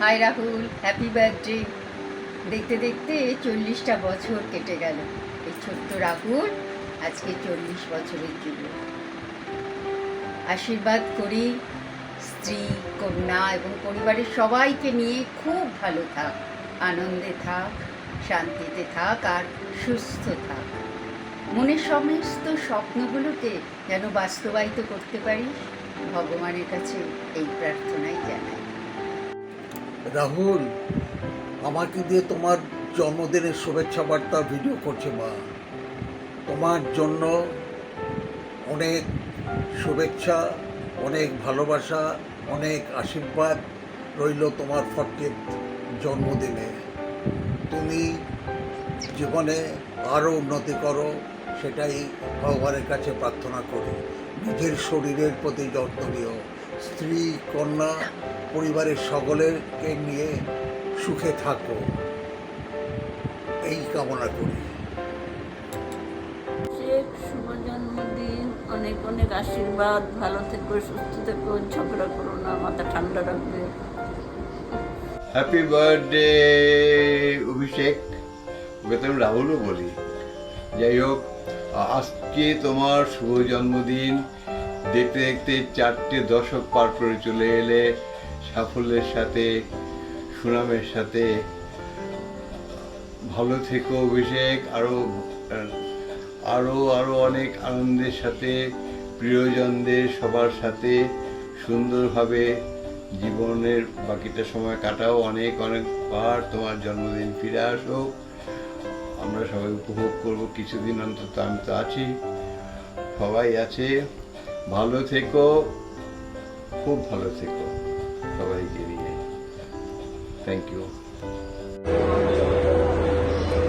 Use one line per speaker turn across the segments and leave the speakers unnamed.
High Rahul, happy birthday. দেখতে দেখতে 40টা বছর কেটে গেল। এই ছোট্ট রাহুল আজকে 40 বছরের জন্য। আশীর্বাদ করি স্ত্রী, কন্যা এবং পরিবারের সবাইকে নিয়ে খুব ভালো থাক, আনন্দে থাক, শান্তিতে থাক আর সুস্থ থাক। মনের সমস্ত স্বপ্নগুলোকে যেন বাস্তবায়িত করতে পারিস, ভগবানের কাছে এই প্রার্থনাই জানাই।
রাহুল, আমাকে দিয়ে তোমার জন্মদিনের শুভেচ্ছা বার্তা ভিডিও করছে মা। তোমার জন্য অনেক শুভেচ্ছা, অনেক ভালোবাসা, অনেক আশীর্বাদ রইল তোমার 40th জন্মদিনে। তুমি জীবনে আরও উন্নতি করো, সেটাই ভগবানের কাছে প্রার্থনা করি। নিজের শরীরের প্রতি যত্ন নিও, স্ত্রী, কন্যা, পরিবারের সকলেরকে নিয়ে সুখে থাকো, এই কামনা করি।
শুভ জন্মদিন, অনেক অনেক আশীর্বাদ, ভালো থেকো, সুস্থ থেকো, ঝগড়া করো না, মাথা ঠান্ডা রাখবে।
হ্যাপি বার্থডে অভিষেক, ওকে তো আমি রাহুলও বলি। যাই হোক, আজকে তোমার শুভ জন্মদিন। দেখতে দেখতে 4টে দশক পার করে চলে এলে, সাফল্যের সাথে, সুনামের সাথে। ভালো থেকো অভিষেক, আরও আরও আরও অনেক আনন্দের সাথে, প্রিয়জনদের সবার সাথে সুন্দরভাবে জীবনের বাকিটা সময় কাটাও। অনেক অনেকবার তোমার জন্মদিন ফিরে আসো, আমরা সবাই উপভোগ করব কিছুদিন অন্তত। আমি তো আছি, সবাই আছে। ভালো থেকো, খুব ভালো থেকো সবাইকে নিয়ে। Thank you.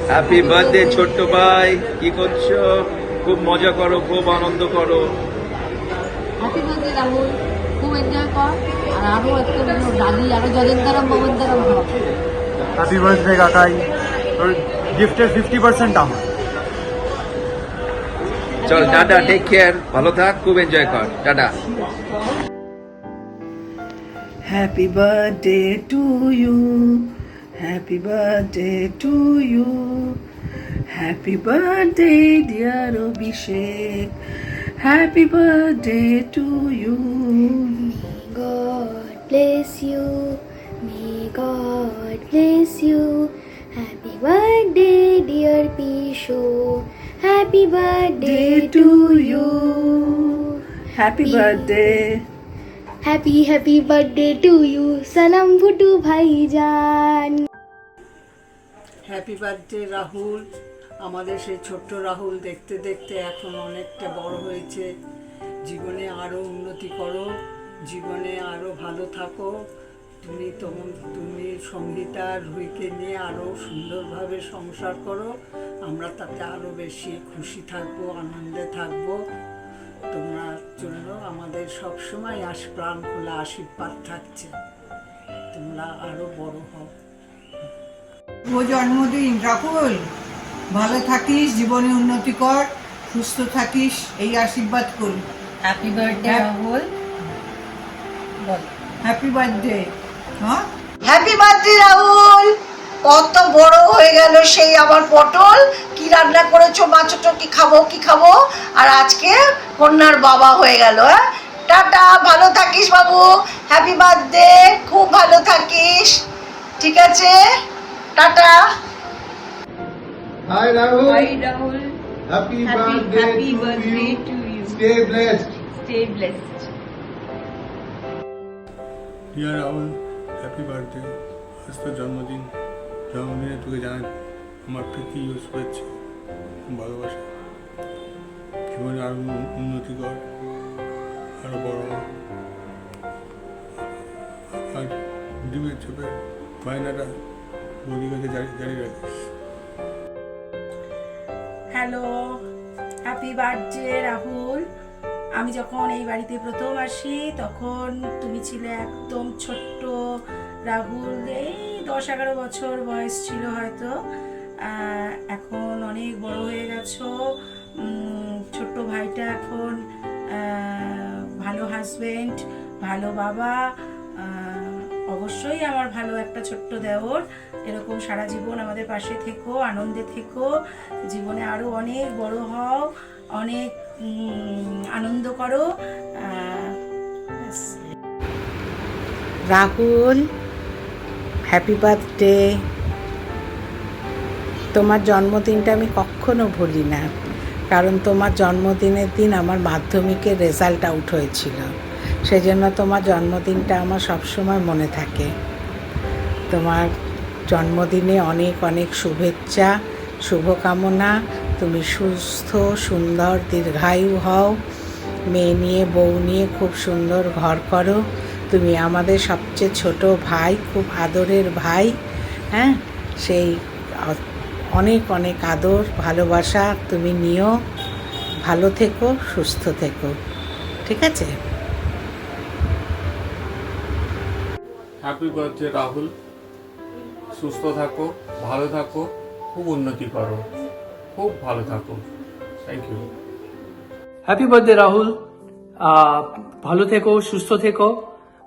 হ্যাপি বার্থডে ছোট্ট ভাই, কি করছো? খুব মজা করো, খুব আনন্দ করো।
হ্যাপি বার্থডে রাহুল, খুব এনজয় কর আর আরো একটু ডালি আরো যদেন্দারাম মমন্দারাম হোক।
হ্যাপি বার্থডে কাকাই, তোর গিফটের 50% আমার।
চল টাটা, টেক কেয়ার, ভালো থাক, খুব এনজয় কর, tata.
Happy birthday to you. Happy birthday to you. Happy birthday, dear Abhishek. Happy birthday to you.
God bless you. May God bless you. Happy birthday, dear Pisho. Happy birthday
Day to you. Happy birthday.
Happy birthday to you. Salam Bhutu Bhaijan.
Happy birthday Rahul. আমাদের সেই ছোট্ট রাহুল দেখতে দেখতে এখন অনেকটা বড় হয়েছে। জীবনে আরও উন্নতি করো, জীবনে আরও ভালো থাকো। তুমি সঙ্গীতা রুহিকে নিয়ে আরও সুন্দরভাবে সংসার করো। আমরা তাতে আরও বেশি খুশি থাকবো, আনন্দে থাকবো। তোমার জন্য আমাদের সবসময় প্রাণ খোলা আশীর্বাদ থাকছে। তোমরা আরও বড় হও।
ও জন্মদিন রাহুল, ভালো থাকিস, জীবনে উন্নতি কর, সুস্থ থাকিস, এই আশীর্বাদ করি।
হ্যাপি বার্থডে রাহুল, বল
হ্যাপি বার্থডে। হ্যাঁ,
হ্যাপি বার্থডে রাহুল, কত বড় হয়ে গেল সেই আমার পটল। কি রান্না করেছো মা? ছোট কি খাবো। আর আজকে কন্যার বাবা হয়ে গেল। টাটা, ভালো থাকিস বাবু। হ্যাপি বার্থডে, খুব ভালো থাকিস। ঠিক আছে, ta-ta.
Hi Rahul,
hi Rahul,
happy
happy birthday to you.
Stay blessed.
Stay blessed.
Dear Rahul, happy birthday. আজ তোর জন্মদিনে তোকে জানাই আমার প্রীতি ও শুভেচ্ছা, ভালোবাসা। জীবনে আরো উন্নতি কর, আরো বড় হ। আর ডিমের চোপের বায়নাটা বৌদিকে জারি রাখিস।
Hello, happy birthday Rahul. আমি যখন এই বাড়িতে প্রথম আসি তখন তুমি ছিলে একদম ছোট্ট রাহুল, এই 10-11 বছর বয়স ছিল হয়তো। এখন অনেক বড় হয়ে গেছো। ছোট্ট ভাইটা এখন ভালো হাজবেন্ড, ভালো বাবা, অবশ্যই আমার ভালো একটা ছোট্ট দেওর। এরকম সারা জীবন আমাদের পাশে থেকো, আনন্দে থেকো, জীবনে আরও অনেক বড় হও, অনেক আনন্দ করো। ব্যাস।
Rahul, happy birthday. তোমার জন্মদিনটা আমি কখনো ভুলি না, কারণ তোমার জন্মদিনের দিন আমার মাধ্যমিকের রেজাল্ট আউট হয়েছিল, সেজন্য তোমার জন্মদিনটা আমার সবসময় মনে থাকে। তোমার জন্মদিনে অনেক অনেক শুভেচ্ছা, শুভকামনা। তুমি সুস্থ সুন্দর দীর্ঘায়ু হও, মেয়ে নিয়ে বউ নিয়ে খুব সুন্দর ঘর করো। তুমি আমাদের সবচেয়ে ছোট ভাই, খুব আদরের ভাই। হ্যাঁ, সেই অনেক অনেক আদর ভালোবাসা তুমি নিও। ভালো থেকো, সুস্থ থেকো, ঠিক আছে?
হ্যাপি বার্থডে রাহুল, সুস্থ থাকো, ভালো থাকো, খুব উন্নতি করো, খুব ভালো থাকো। Thank you.
Happy birthday Rahul, ভালো থেকো, সুস্থ থেকো।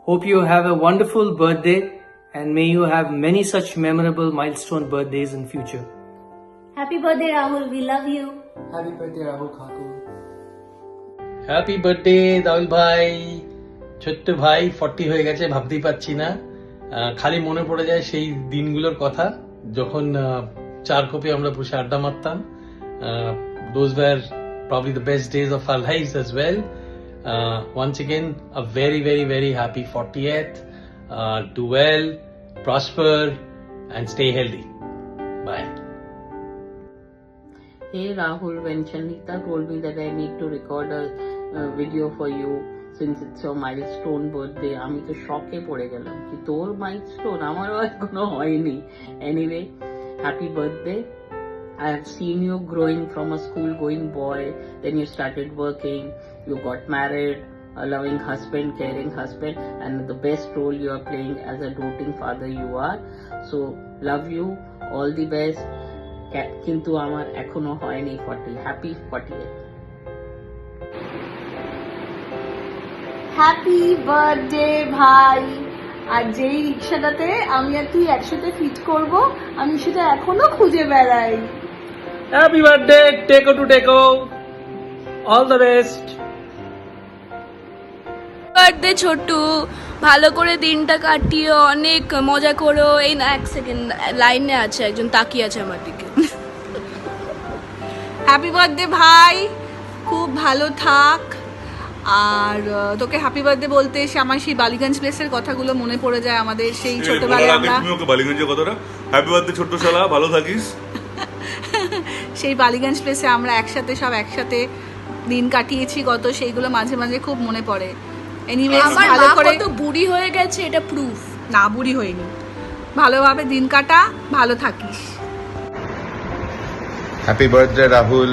Hope you have a wonderful birthday and may you have many such memorable milestone birthdays in future.
Happy birthday, Rahul. We love you.
Happy birthday Rahul Kaku.
Happy birthday Rahul ভাই, ছোট্ট ভাই 40 হয়ে গেছে, ভাবতেই পারছি না। খালি মনে পড়ে যায় সেই দিনগুলোর কথা যখন চার কোপে আমরা বসে আড্ডা মারতাম। Those were probably the best days of our lives as well. Once again, a very, very, very happy 40th. Do well, prosper, and stay healthy. Bye.
Hey Rahul, when Shanita told me that I need to record a video for you since it's your milestone birthday, আমি তো শকে পড়ে গেলাম কি তোর milestone, আমারও এখনো হয়নি। Anyway, happy birthday. I have seen you growing from a school going boy, then you started working, you got married, a loving husband, caring husband, and the best role you are playing as a doting father you are. So love you, all the best. কিন্তু আমার এখনো হয়নি 40. Happy 40th.
Happy birthday ভাই। আর যেই রিক্সাটাতে আমি আর তুই একসাথে fit করব, আমি সেটা এখনো খুঁজে বেড়াই।
Happy birthday, Teko to Teko. All the best.
Birthday Chhotu, ভালো করে দিনটা কাটিও, অনেক মজা করো। এই না, এক সেকেন্ড, লাইনে আছে একজন, তাকিয়ে আছে আমার দিকে।
হ্যাপি বার্থডে ভাই, খুব ভালো থাক। আর তোকে হ্যাপি বার্থডে বলতে এসে আমার সেই বালিগঞ্জ প্লেসের কথাগুলো মনে পড়ে যায়, আমাদের সেই ছোটবেলায় আমরা
বালিগঞ্জের কথাটা। হ্যাপি বার্থডে ছোট্ট শালা, ভালো থাকিস।
সেই বালিগঞ্জ প্লেসে আমরা একসাথে সব একসাথে দিন কাটিয়েছি কত, সেইগুলো মাঝে মাঝে খুব মনে পড়ে। এনিওয়েজ, ভালো করে
কত বুড়ি হয়ে গেছে এটা প্রুফ
না, বুড়ি হইনি। ভালোভাবে দিন কাটা, ভালো থাকিস।
হ্যাপি বার্থডে রাহুল,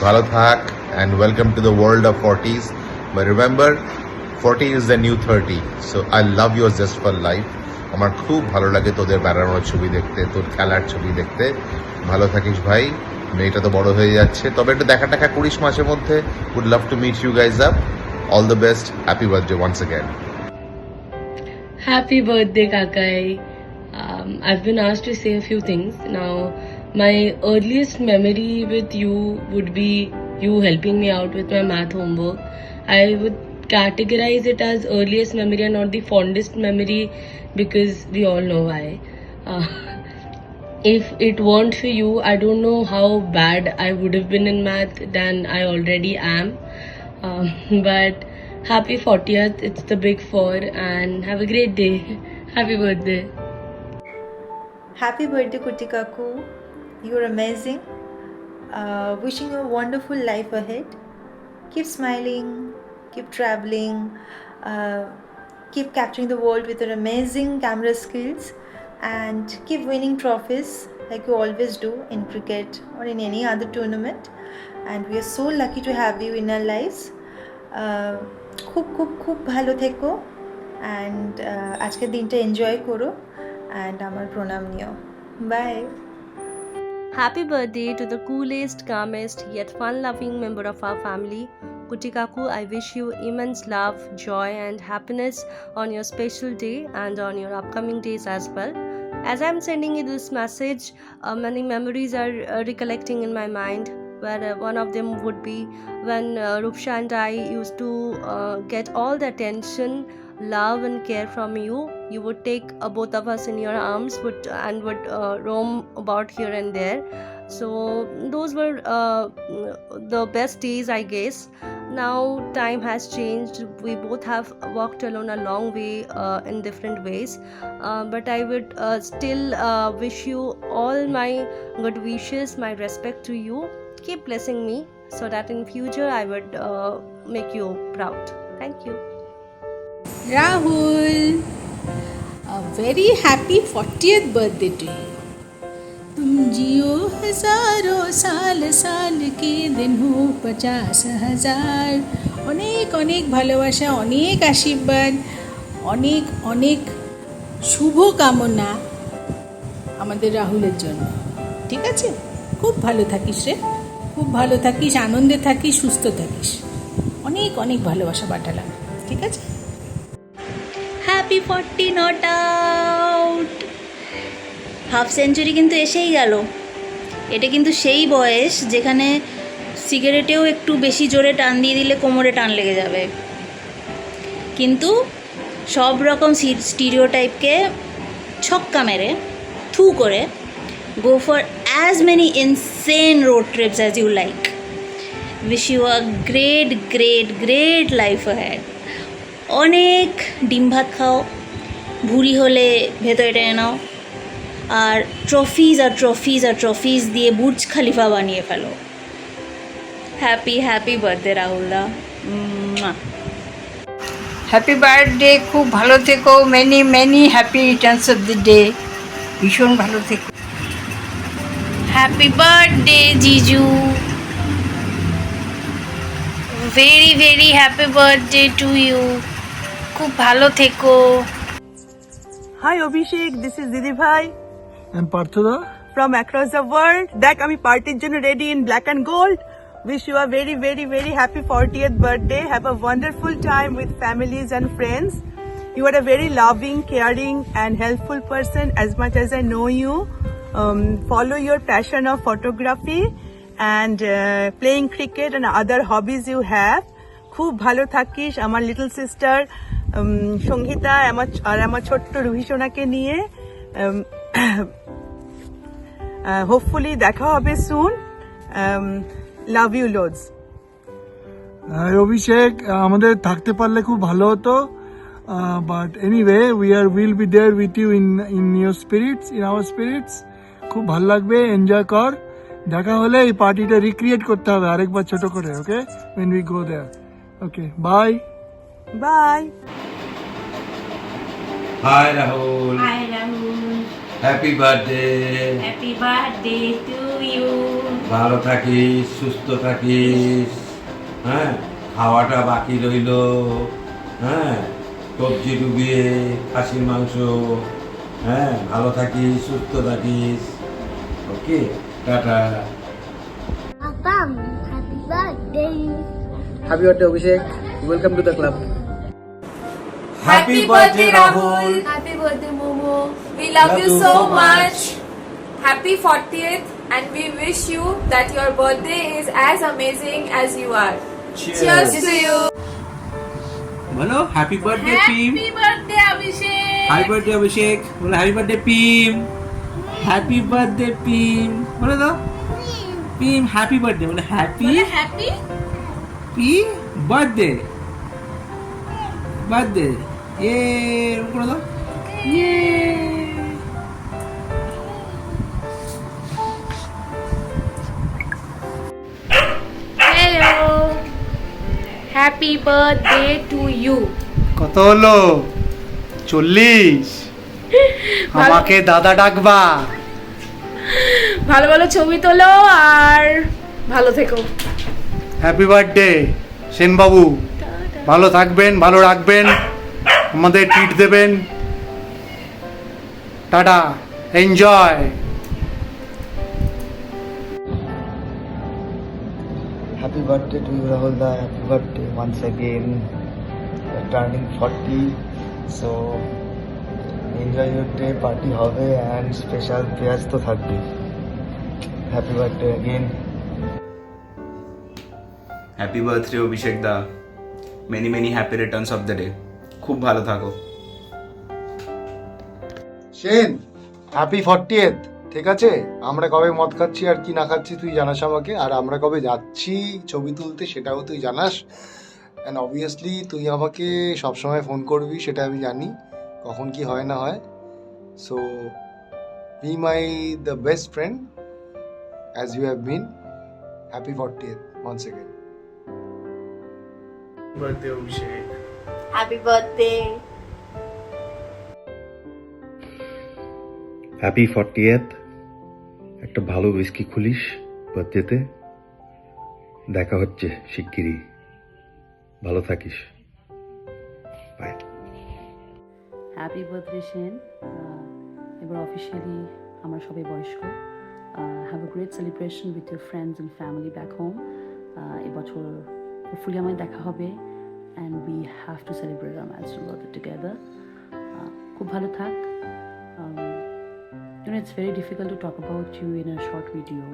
ভালো থাক, and welcome to the world of 40s. But remember, 40 is the new 30. So I love your zest for life. আমার খুব ভালো লাগে তোদের বেড়ানোর ছবি দেখতে, তোর খেলার ছবি দেখতে। ভালো থাকিস ভাই, মেয়েটা তো বড় হয়ে যাচ্ছে, তবে একটু দেখা টাকা করিস মাঝে মধ্যে। Would love to meet you guys up. All the best. Happy birthday once again.
Happy birthday, Kakai. I've been asked to say a few things. Now, my earliest memory with you would be you helping me out with my math homework. I would categorize it as earliest memory and not the fondest memory because we all know why. If it weren't for you, I don't know how bad I would have been in math than I already am. But happy 40th, it's the big 4, and have a great day. Happy birthday.
Happy birthday, Kuti Kaku. You're amazing. Wishing you a wonderful life ahead. Keep smiling, keep traveling, keep capturing the world with your amazing camera skills, and keep winning trophies like you always do in cricket or in any other tournament. And we are so lucky to have you in our lives. খুব খুব খুব ভালো থেকো, and আজকের দিনটা enjoy করো, and আমার প্রণাম নিও। By.
Happy birthday to the coolest, calmest, yet fun-loving member of our family, Kuti Kaku, I wish you immense love, joy, and happiness on your special day and on your upcoming days as well. As I'm sending you this message, many memories are recollecting in my mind, where one of them would be when Rupsha and I used to get all the attention, love and care from you. You would take both of us in your arms would roam about here and there. So those were the best days, I guess. Now time has changed. We both have walked alone a long way in different ways. But I would still wish you all my good wishes, my respect to you. Keep blessing me so that in future I would make you proud. Thank you.
Rahul, a very happy 40th birthday to you. तुम जियो हजारों साल, साल के दिन हो 50,000। অনেক অনেক ভালোবাসা, অনেক আশীর্বাদ, অনেক অনেক শুভ কামনা আমাদের রাহুলের জন্য। ঠিক আছে, খুব ভালো থাকিস রে, খুব ভালো থাকিস, আনন্দে থাকিস, সুস্থ থাকিস। অনেক অনেক ভালোবাসা পাঠালাম। ঠিক আছে,
happy 40 not out. Half century কিন্তু এসেই গেল। এটা কিন্তু সেই বয়স যেখানে সিগারেটেও একটু বেশি জোরে টান দিয়ে দিলে কোমরে টান লেগে যাবে। কিন্তু সব রকম স্টিরিওটাইপকে ছক্কা মেরে থু করে go for as many insane road trips as you like. Wish you a great great great life ahead. অনেক ডিম ভাত খাও, ভুঁড়ি হলে ভেতরে টেনে নাও, আর ট্রফিজ আর ট্রফিজ আর ট্রফিজ দিয়ে বুর্জ খালিফা বানিয়ে ফেলো। হ্যাপি হ্যাপি বার্থডে রাহুলদা।
হ্যাপি বার্থডে, খুব ভালো থেকো, many many happy returns of the day, ভীষণ ভালো থেকো।
হ্যাপি বার্থডে জিজু, very very happy birthday to you, খুব ভালো থেকো।
Hi Abhishek, this is Didi Bhai
and Parthuda
from across the world. দেখ আমি পার্টির জন্য ready in black and gold. Wish you a very very very happy 40th birthday. Have a wonderful time with families and friends. You are a very loving, caring and helpful person as much as I know you. Follow your passion of photography and playing cricket and other hobbies you have. খুব ভালো থাকিস আমার little sister Sangeeta আর আমার ছোট্ট রুহি সোনাকে নিয়ে। Hopefully দেখা হবে সুন। Love you loads.
অভিষেক, আমাদের থাকতে পারলে খুব ভালো হতো, but anyway will be there with you in your spirits, in our spirits. খুব ভালো লাগবে, এনজয় কর। দেখা হলে এই পার্টিটা রিক্রিয়েট করতে হবে আরেকবার ছোট করে, ওকে, when we go there. Okay, bye.
Bye.
Hi Rahul.
Hi Rahul.
Happy birthday.
Happy birthday to you.
ভালো থাকিস, সুস্থ থাকিস। হ্যাঁ, খাওয়াটা বাকি রইলো। হ্যাঁ, সবজি ডুবিয়ে খাসির মাংস। হ্যাঁ, ভালো থাকিস, সুস্থ থাকিস। ওকে, tata.
Happy birthday.
Happy birthday, Abhishek. Welcome to the club.
Happy birthday, Rahul. Happy birthday, Momo. We love you so much. Happy 40th, and we wish you that your birthday is as amazing as you are. Cheers to you.
বলো happy birthday Pim.
Happy birthday, Abhishek.
Happy birthday Abhishek. বলো happy birthday Pim. Happy birthday Pim. বলে দাও Pim happy birthday. বলে happy
Happy.
পি birthday birthday এ করে দাও।
Hello. Happy birthday to you.
কত হলো? 40। আমাকে দাদা ডাকবা।
ভালো ভালো ছবি তোলো আর ভালো থেকো।
হ্যাপি বার্থডে সেনবাবু, ভালো থাকবেন, ভালো রাখবেন, আমাদের ট্রিট দেবেন। Tata, enjoy.
Happy birthday to you, Rahul da. Happy birthday once again. You're turning 40. So enjoy your day, party hobe and special prayers to thakbe. Happy birthday again.
Happy birthday Abhishek da, many many happy returns of the day. খুব ভালো থাকো।
সেন happy 40th। ঠিক আছে, আমরা কবে মদ খাচ্ছি আর কি না খাচ্ছি তুই জানাস আমাকে, আর আমরা কবে যাচ্ছি ছবি তুলতে সেটাও তুই জানাস। অ্যান্ড অবভিয়াসলি তুই আমাকে সবসময় ফোন করবি, সেটা আমি জানি কখন কি হয় না হয়। So be my the best friend as you have been. Happy 40th once again.
Birthday Abhishek.
Happy birthday.
Happy 40th। একটা ভালো উইস্কি খুলিস বার্থডেতে। দেখা হচ্ছে শিগগিরই। ভালো থাকিস। বাই।
Happy birthday Sen. এবার অফিসিয়ালি আমরা সবাই বয়স্ক। Have a great celebration with your friends and family back home. এবছর হোপফুলি আমায় দেখা হবে and we have to celebrate our milestone birthday together. খুব ভালো থাক। You know, it's very difficult to talk about you in a short video,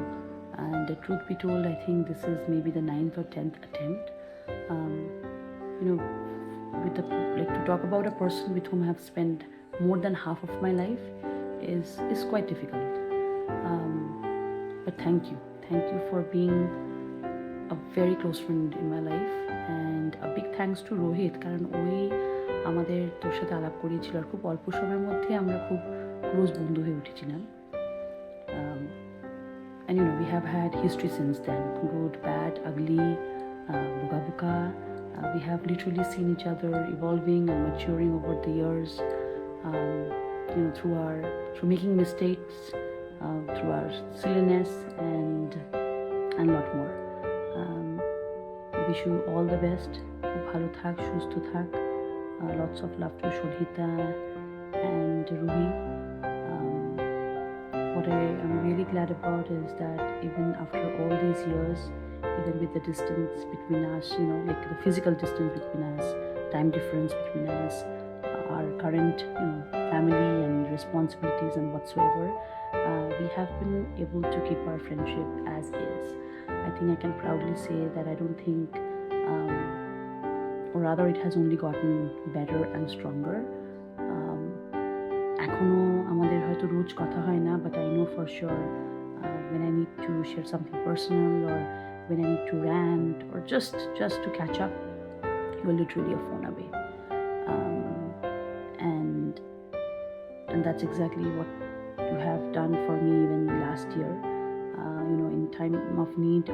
and the truth be told, I think this is maybe the 9th or 10th attempt. You know, to talk about a person with whom I have spent more than half of my life is quite difficult. But thank you for being a very close friend in my life, and a big thanks to Rohit, কারণ ওই আমাদের তোর সাথে আলাপ করিয়েছিল আর খুব অল্প সময়ের মধ্যে আমরা খুব ক্লোজ বন্ধু হয়ে উঠেছিলাম। And you know, we have had history since then, good, bad, ugly, buka buka. We have literally seen each other evolving and maturing over the years, you know, through making mistakes, through our silliness and lot more. Wish you all the best. খুব ভালো থাক, সুস্থ থাক। Lots of love to Shobhita and Ruhi. What I am really glad about is that even after all these years, even with the distance between us, you know, like the physical distance between us, time difference between us, our current, you know, family and responsibilities and whatsoever, we have been able to keep our friendship as is. I think I can proudly say that I don't think, or rather it has only gotten better and stronger. এখনো আমাদের হয়তো রোজ কথা হয় না, but I know for sure when I need to share something personal or when I need to rant or just to catch up, you're literally a phone away. And that's exactly what you have done for me even last year. You know, in time of need,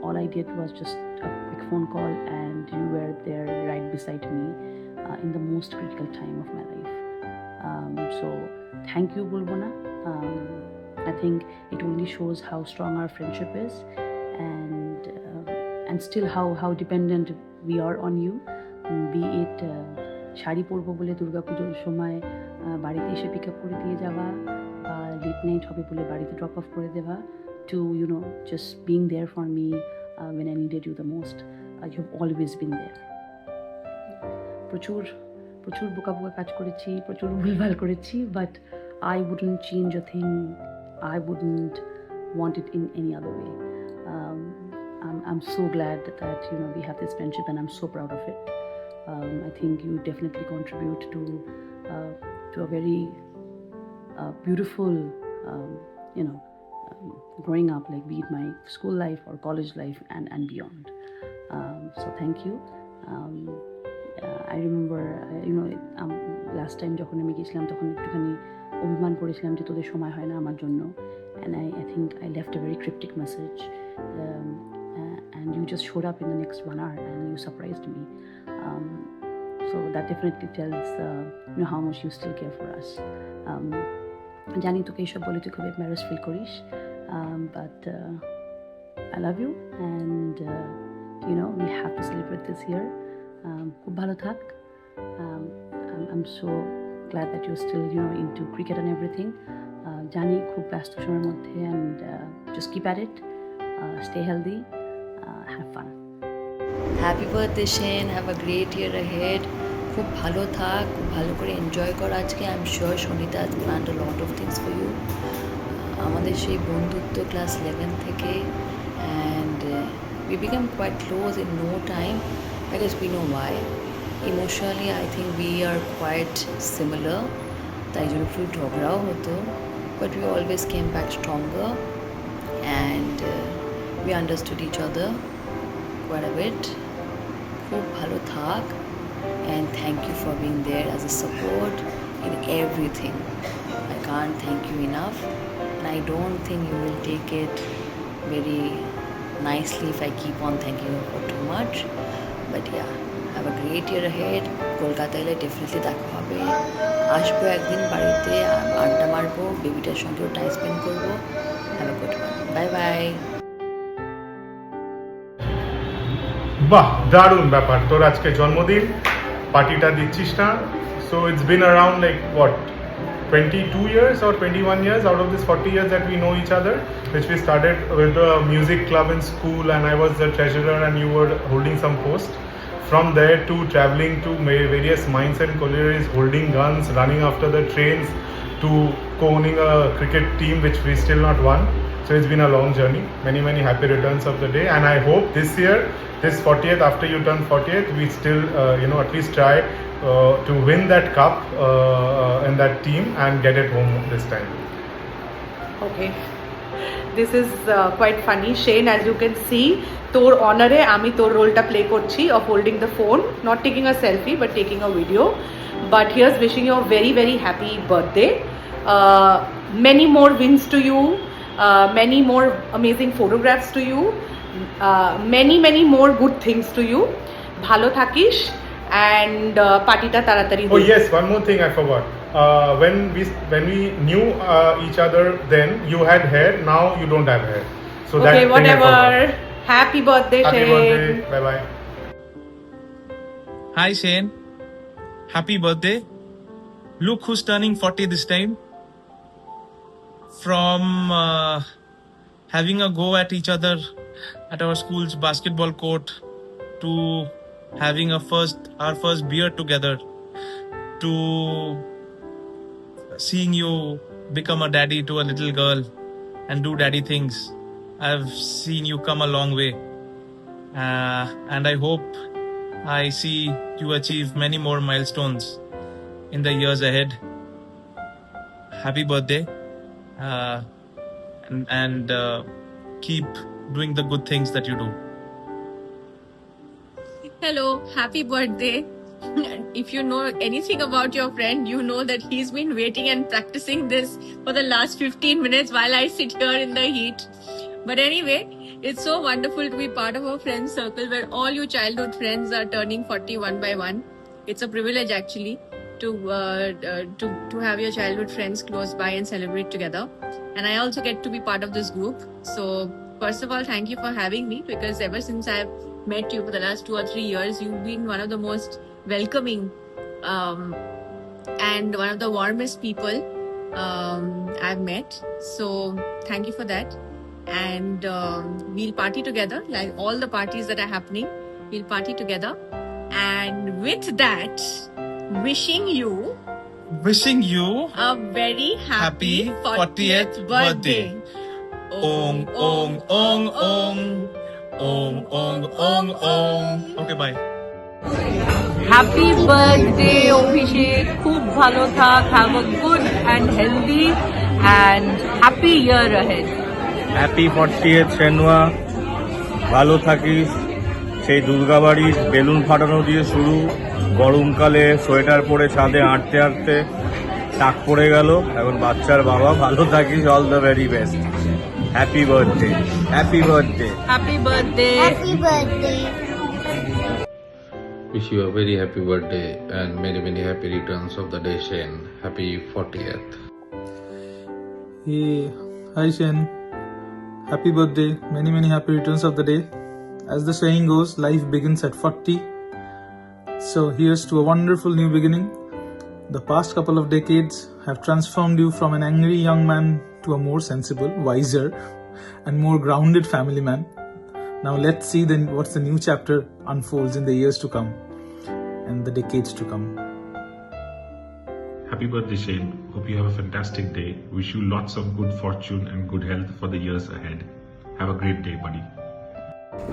all I did was just a quick phone call and you were there right beside me in the most critical time of my life. So thank you, Bulbona. I think it only shows how strong our friendship is, and still how dependent we are on you. Be it sari পরবো বলে দুর্গাপুজোর সময় বাড়িতে এসে pick up করে দিয়ে যাওয়া, বা লেট নাইট হবে বলে বাড়িতে ড্রপ অফ করে দেওয়া, to, you know, just being there for me when I needed you the most. You have always been there. প্রচুর বোকা কাজ করেছি, প্রচুর ভুলভাল করেছি, but I wouldn't change a thing. I wouldn't want it in any other way. I'm so glad that you know we have this friendship, and I'm so proud of it. I think you definitely contribute to a very beautiful, you know, growing up, like be it my school life or college life and beyond. So thank you. I remember, you know, last time যখন আমি গেছিলাম তখন একটুখানি অভিমান করেছিলাম যে তোদের সময় হয় না আমার জন্য, and I think I left a very cryptic message, and you just showed up in the next 1 hour and you surprised me. So that definitely tells you know how much you still care for us. জানি তোকে এইসব বলে তুই খুব embarrassed feel করিস, but I love you, and you know we have to celebrate this year. খুব ভালো থাক. I'm so glad that you're still, you know, into cricket and everything. জানি খুব ব্যস্ত সময়ের মধ্যে, and just keep at it. stay healthy, have fun.
Happy birthday Shane, have a great year ahead. খুব ভালো থাক, খুব ভালো করে এনজয় কর আজকে। I am sure Sanita has planned a lot of things for you. আমাদের সেই বন্ধুত্ব ক্লাস 11 থেকে, and we became quite close in no time because we know why. Emotionally I think we are quite similar, তাই জন্য একটু ঝগড়াও হতো, but we always came back stronger and we understood each other quite a bit. খুব ভালো থাক, and thank you for being there as a support in everything. I can't thank you enough, and I don't think you will take it very nicely if I keep on thanking you for too much. But yeah, have a great year ahead. Kolkata এলে definitely দেখা হবে, আসবো একদিন বাড়িতে, আড্ডা মারবো, বেবিটার সঙ্গেও time spend করবো। Have a good one, bye bye.
বাহ, দারুণ ব্যাপার, তোর আজকে জন্মদিন, পার্টিটা দিচ্ছিস না। So it's been around like what 22 years or 21 years out of this 40 years that we know each other, which we started with the music club in school, and I was the treasurer and you were holding some post. From there to traveling to various mines and collieries, holding guns, running after the trains, to co-owning a cricket team which we still not won. So it's been a long journey. Many happy returns of the day, and I hope this year, this 40th, after you turn 40th, we still at least try to win that cup in that team and get it home this time.
Okay, this is quite funny. Shane, as you can see, তোর অনারে আমি তোর রোলটা play করছি of holding the phone, not taking a selfie but taking a video. But here's wishing you a very happy birthday. Many more wins to you, many more amazing photographs to you, many more good things to you. ভালো থাকিস, and পার্টিটা তাড়াতাড়ি
Oh yes, one more thing I forgot. When we knew each other, then you had hair, now you don't have hair. So
okay,
that thing I
whatever.
forgot.
Happy birthday,
Happy
Shane.
birthday. Bye bye.
Hi Shane, happy birthday. Look who's turning 40 this time. From having a go at each other at our school's basketball court, to having our first beer together, to seeing you become a daddy to a little girl and do daddy things. I've seen you come a long way, and I hope I see you achieve many more milestones in the years ahead. Happy birthday, and keep doing the good things that you do.
Hello, happy birthday. If you know anything about your friend, you know that he's been waiting and practicing this for the last 15 minutes while I sit here in the heat. But anyway, it's so wonderful to be part of a friend circle where all your childhood friends are turning 40 one by one. It's a privilege actually to have your childhood friends close by and celebrate together. And I also get to be part of this group. So first of all, thank you for having me, because ever since I've met you for the last 2 or 3 years, you've been one of the most welcoming and one of the warmest people I've met. So thank you for that. And we'll party together, like all the parties that are happening. We'll party together. And with that, wishing you a very happy 40th birthday.
Ong, ong, ong, ong. Ong, ong, ong, ong. Okay, bye.
Happy birthday, Abhishek. খুব ভালো থাক, have a good and healthy and happy year ahead.
Happy 40th শেনুয়া, ভালো থাকিস। সেই দুর্গাবাড়ির balloon ফাটানো দিয়ে শুরু, গরমকালে সোয়েটার পরে ছাদে হাঁটতে হাঁটতে টাক পড়ে গেল, এখন বাচ্চার বাবা। ভালো থাকিস, all the very best. Happy birthday, happy birthday,
happy birthday,
happy birthday.
Wish you a very happy birthday and many happy returns of the day, Shane. Happy 40th.
Hey, hi Shane. Happy birthday. Many happy returns of the day. As the saying goes, life begins at 40. So here's to a wonderful new beginning. The past couple of decades have transformed you from an angry young man to a more sensible, wiser, and more grounded family man. Now let's see then what's the new chapter unfolds in the years to come and the decades to come.
Happy birthday, Shane. Hope you have a fantastic day. Wish you lots of good fortune and good health for the years ahead. Have a great day, buddy.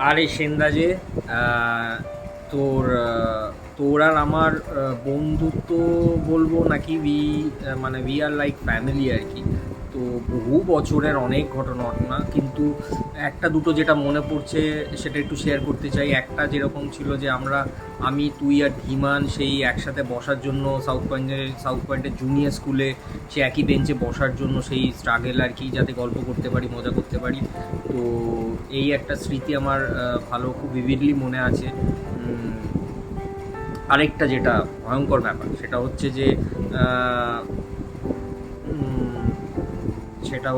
আরে সেনদাজে তোর আর আমার বন্ধুত্ব বলবো নাকি we are like family আর কি। তো বহু বছরের অনেক ঘটনা, কিন্তু একটা দুটো যেটা মনে পড়ছে সেটা একটু শেয়ার করতে চাই। একটা যেরকম ছিল যে আমি তুই আর ধীমান সেই একসাথে বসার জন্য সাউথ পয়েন্টের জুনিয়র স্কুলে সে একই বেঞ্চে বসার জন্য সেই স্ট্রাগল আর কি, যাতে গল্প করতে পারি, মজা করতে পারি। তো এই একটা স্মৃতি আমার ভালো, খুব ভিভিডলি মনে আছে। আরেকটা যেটা ভয়ঙ্কর ব্যাপার সেটা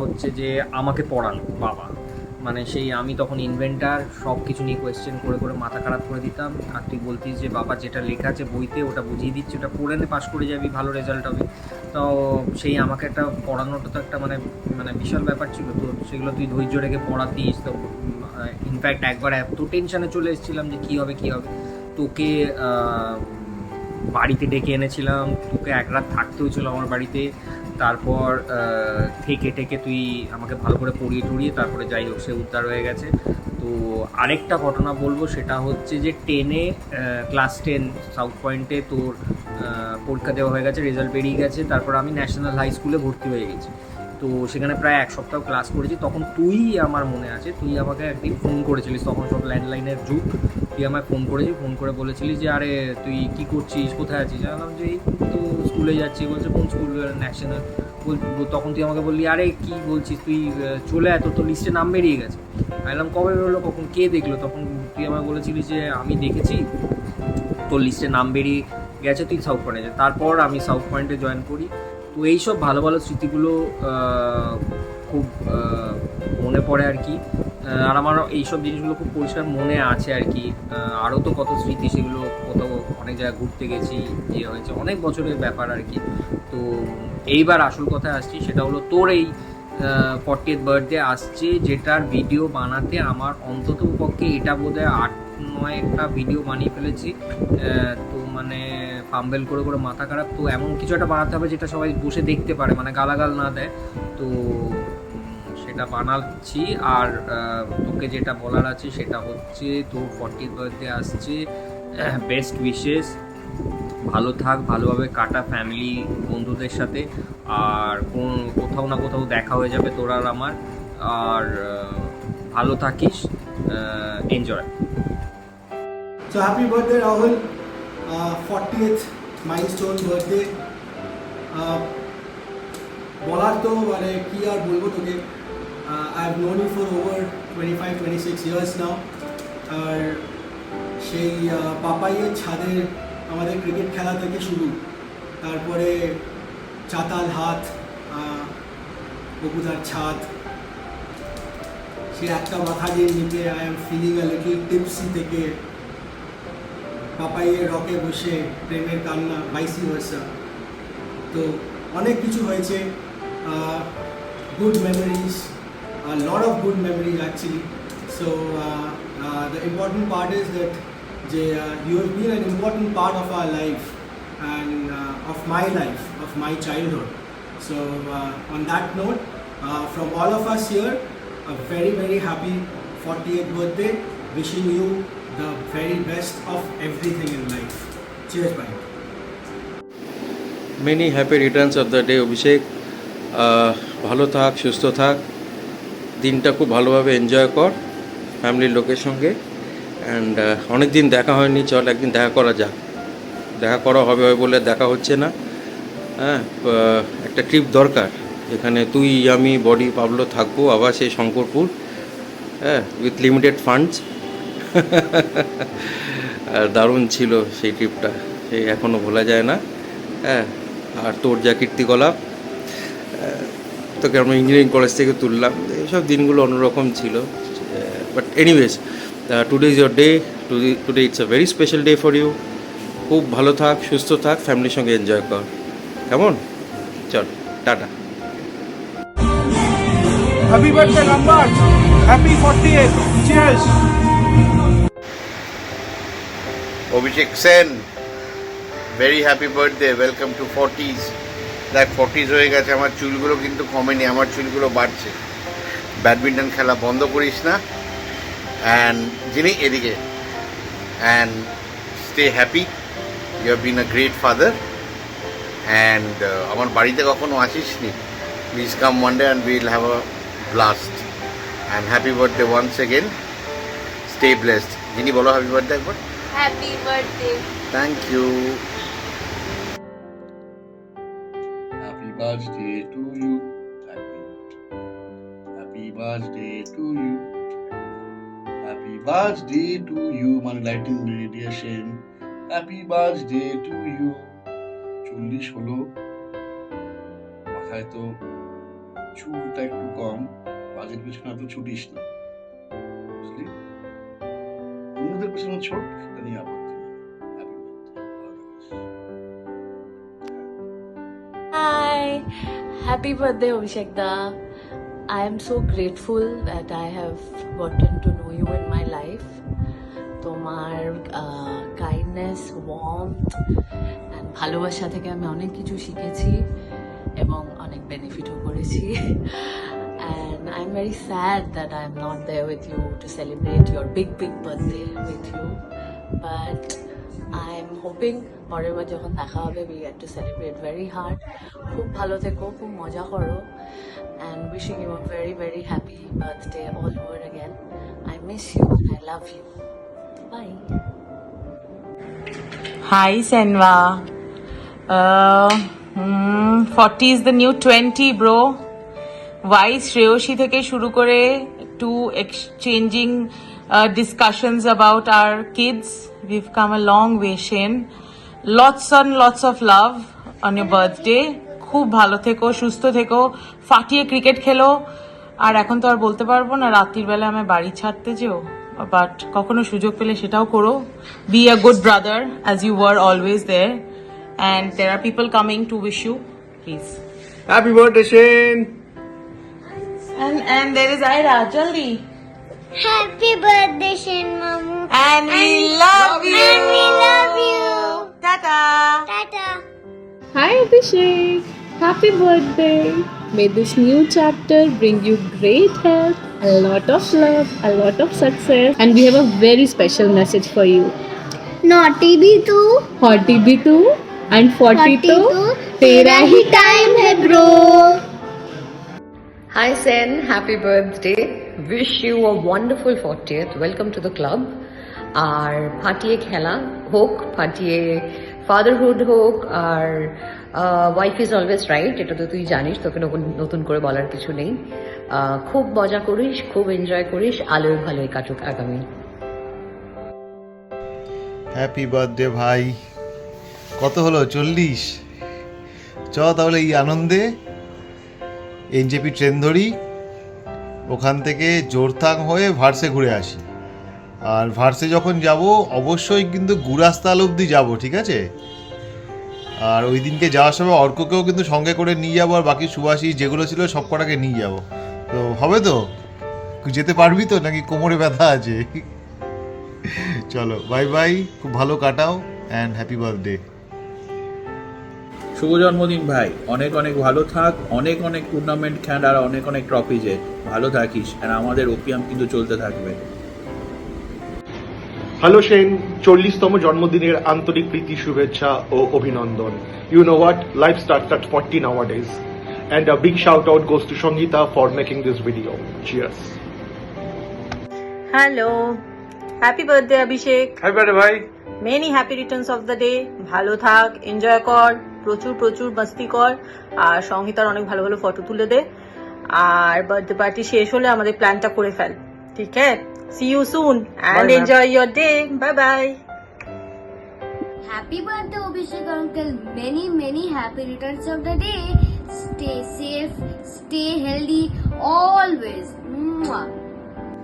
হচ্ছে যে আমাকে পড়ানো বাবা, মানে সেই আমি তখন ইনভেন্টার, সব কিছু নিয়ে কোয়েশ্চেন করে করে মাথা খারাপ করে দিতাম। আর তুই বলতিস যে বাবা যেটা লেখা আছে বইতে ওটা বুঝিয়ে দিচ্ছি, ওটা পড়ে নে, পাস করে যাবি, ভালো রেজাল্ট হবে। তো সেই আমাকে একটা পড়ানোটা তো একটা মানে বিশাল ব্যাপার ছিল। তো সেগুলো তুই ধৈর্য রেখে পড়াতিস। তো ইনফ্যাক্ট একবার এত টেনশানে চলে এসেছিলাম যে কী হবে তোকে বাড়িতে ডেকে এনেছিলাম, তোকে এক রাত থাকতে হয়েছিল আমার বাড়িতে। তারপর থেকে তুই আমাকে ভালো করে পড়িয়ে টড়িয়ে তারপরে যাই হোক সে উদ্ধার হয়ে গেছে। তো আরেকটা ঘটনা বলবো, সেটা হচ্ছে যে ক্লাস 10 সাউথ পয়েন্টে তোর পরীক্ষা দেওয়া হয়ে গেছে, রেজাল্ট বেরিয়ে গেছে। তারপর আমি ন্যাশনাল হাই স্কুলে ভর্তি হয়ে গেছি। তো সেখানে প্রায় এক সপ্তাহ ক্লাস করেছি। তখন তুই, আমার মনে আছে, তুই আমাকে একদিন ফোন করেছিলিস, তখন সব ল্যান্ডলাইনের যুগ। তুই আমায় ফোন করে বলেছিলিস যে আরে তুই কী করছিস, কোথায় আছিস? জানলাম যে এই তো স্কুলে যাচ্ছি। বলছে কোন স্কুল? ন্যাশনাল। তখন তুই আমাকে বললি আরে কী বলছিস, তুই চলে আয়, তোর লিস্টে নাম বেরিয়ে গেছে। বললাম কবে বেরোলো, কখন, কে দেখলো? তখন তুই আমায় বলেছিলিস যে আমি দেখেছি, তোর লিস্টে নাম বেরিয়ে গেছে, তুই সাউথ পয়েন্টে যা। তারপর আমি সাউথ পয়েন্টে জয়েন করি। তো এইসব ভালো ভালো স্মৃতিগুলো খুব মনে পড়ে আর কি। আর আমার এইসব জিনিসগুলো খুব পরিষ্কার মনে আছে আর কি। আরও তো কত স্মৃতি, সেগুলো কোথাও অনেক জায়গায় ঘুরতে গেছি, ইয়ে হয়েছে, অনেক বছরের ব্যাপার আর কি। তো এইবার আসল কথায় আসছি, সেটা হলো তোর এই 40th বার্থডে আসছে, যেটার ভিডিও বানাতে আমার অন্তত পক্ষে এটা বোধহয় 8-9টা ভিডিও বানিয়ে ফেলেছি। তো মানে ফাম্বেল করে করে মাথা খারাপ। তো এমন কিছু একটা বানাতে হবে যেটা সবাই বসে দেখতে পারে, মানে গালাগাল না দেয়। তো সেটা বানাচ্ছি। আর তোকে যেটা বলার আছে সেটা হচ্ছে তোর 40th বার্থডে আসছে, বেস্ট উইশেস, ভালো থাক, ভালোভাবে কাটা ফ্যামিলি বন্ধুদের সাথে। আর কোথাও না কোথাও দেখা হয়ে যাবে তোর আর আমার। আর ভালো থাকিস, enjoy.
So happy birthday Rahul, 40th milestone birthday. বলার তো মানে কি আর বলবো তোকে, I have known you for over 25-26 years now. আর সেই পাপাইয়ের ছাদের আমাদের ক্রিকেট খেলা থেকে শুরু, তারপরে চাতাল হাত, বকুদার ছাদ, সে একটা মাথা দিয়ে নিতে I am feeling a little tipsy থেকে পাপাইয়ের রকে বসে প্রেমের কান্না, ভাইসি ভার্সা। তো অনেক কিছু হয়েছে, good memories, lot of good memories actually. So the important part is that you have been an important part of our life and of my life, of my childhood. So on that note, from all of us here, a very very happy 40th birthday, wishing you the very best of everything in life. Cheers, bye.
Many happy returns of the day, অভিষেক। ভালো থাক, সুস্থ থাক, দিনটা খুব ভালোভাবে enjoy কর ফ্যামিলির লোকের সঙ্গে। অ্যান্ড অনেক দিন দেখা হয়নি, চল একদিন দেখা করা যাক। দেখা করা হবে বলে দেখা হচ্ছে না। হ্যাঁ, একটা ট্রিপ দরকার, যেখানে তুই, আমি, বডি, পাবলো থাকবো আবার সেই শঙ্করপুর, হ্যাঁ, উইথ লিমিটেড ফান্ডস। দারুণ ছিল সেই ট্রিপটা, সেই এখনও ভোলা যায় না। হ্যাঁ, আর তোর যা কীর্তিকলাপ, তোকে আমরা ইঞ্জিনিয়ারিং কলেজ থেকে তুললাম, এইসব দিনগুলো অন্যরকম ছিল। But anyways, today is your day, today it's a very special day for you. খুব ভালো থাক, সুস্থ থাক, ফ্যামিলির সঙ্গে এনজয় কর, কেমন? চল, tata.
Happy birthday, Lambert. Happy 40th. Cheers.
Abhishek Sen, very happy birthday, welcome to 40s। দেখ 40s হয়ে গেছে, আমার চুলগুলো কিন্তু কমেনি, আমার চুলগুলো বাড়ছে। ব্যাডমিন্টন খেলা বন্ধ করিস না, অ্যান্ড যিনি এদিকে, and stay happy, you have been a great father. And আমার বাড়িতে কখনো আসিস নি, please come one day and will have a blast. And happy birthday once again, stay blessed. যিনি বলো হ্যাপি বার্থডে একবার।
Happy birthday.
Thank you.
Happy birthday to you. Happy birthday to you. Happy birthday to you. মানে lighting radiation. Happy birthday to you. 40 হলো, মাথায় তো চুলটা একটু কম, বাজের পিছনে এত ছুটিস না, বুঝলি? অন্যদের পিছনে ছোট, সেটা নিয়ে আপত্তি নেই।
Hi, happy birthday Abhishek da. I am so grateful that I have gotten to know you in my life. তোমার কাইন্ডনেস, ওয়ার্মথ অ্যান্ড ভালোবাসা থেকে আমি অনেক কিছু শিখেছি এবং অনেক বেনিফিটও করেছি। And I'm very sad that I'm not there with you to celebrate your big birthday with you. But I'm hoping পরের বার যখন দেখা হবে we get to celebrate very hard. খুব ভালো থেকো, খুব মজা করো, and wishing you a very very happy birthday all over again. I miss you and I love you. Bye.
Hi Senva. 40 is the new 20 bro. Why Shreyoshi থেকে শুরু করে to exchanging discussions about our kids. We've come a long way, Shane. Lots and lots of love on your birthday. খুব ভালো থেকো, সুস্থ থেকো, ফাটিয়ে cricket খেলো। আর এখন তো আর বলতে পারবো না রাত্রির বেলা আমি বাড়ি ছাড়তে যেও, বাট কখনো সুযোগ পেলে সেটাও করো। Be a good brother as you were always there. And there are people coming to wish you. Please.
Happy birthday, Shane.
And there is Ira. Jaldi.
Happy birthday, Shane Mamu.
And we love you.
And we love you.
Tata.
Tata.
Hi Abhishek. Happy birthday. May this new chapter bring you great health, a lot of love, a lot of success. And we have a very special message for you.
Naughty भी तू,
Hotty भी तू and 40 तो तेरा ही time है bro.
Hi Sen, happy birthday. Wish you a wonderful 40th. Welcome to the club. আর ফাটিয়ে খেলা হোক, ফাটিয়ে ফাদারহুড হোক, আর ওয়াইফ ইজ অলওয়েজ রাইট, এটা তো তুই জানিস, তোকে নতুন করে বলার কিছু নেই। খুব মজা করিস, খুব এনজয় করিস, আলোয় ভালোই কাটুক আগামী।
হ্যাপি বার্থডে ভাই। কত হলো? 40? চ তাহলে এই আনন্দে এনজেপি ট্রেন ধরি, ওখান থেকে জোরথাং হয়ে ভার্সে ঘুরে আসি। আর ভার্সে যখন যাব অবশ্যই কিন্তু গুরাস্তাল অবধি যাব, ঠিক আছে? আর ওই দিনকে যাওয়ার সময় অর্ককেও কিন্তু সঙ্গে করে নিয়ে যাবো, আর বাকি সুভাষী যেগুলো ছিল সব কটাকে নিয়ে যাব। তো হবে তো? যেতে পারবি তো, নাকি কোমরে ব্যথা আছে? চলো বাই বাই, খুব ভালো কাটাও অ্যান্ড হ্যাপি বার্থডে।
শুভ জন্মদিন ভাই, অনেক অনেক ভালো থাক, অনেক অনেক টুর্নামেন্ট খেল, আর অনেক অনেক ট্রফি জেত, ভালো থাকিস। আর আমাদের ওপিয়াম কিন্তু চলতে থাকবে।
হ্যালো সেন, 40তম জন্মদিনের আন্তরিক প্রীতি, শুভেচ্ছা ও অভিনন্দন। You know what, life starts at 40 nowadays. And a big shout out goes to Shangita for making this video. Cheers.
Hello. Happy birthday Abhishek.
Happy birthday ভাই।
Many happy returns of the day. ভালো থাক, enjoy কর, প্রচুর প্রচুর মস্তি কর, আর সংহিতার অনেক ভালো ভালো ফটো তুলে দে। আর বার্থডে পার্টি শেষ হলে আমাদের প্ল্যানটা করে ফেল, ঠিক আছে? See you soon and enjoy your day. Bye bye.
Happy birthday, Abhishek uncle. Many happy returns of the day. Stay safe, stay healthy, always. Mwah.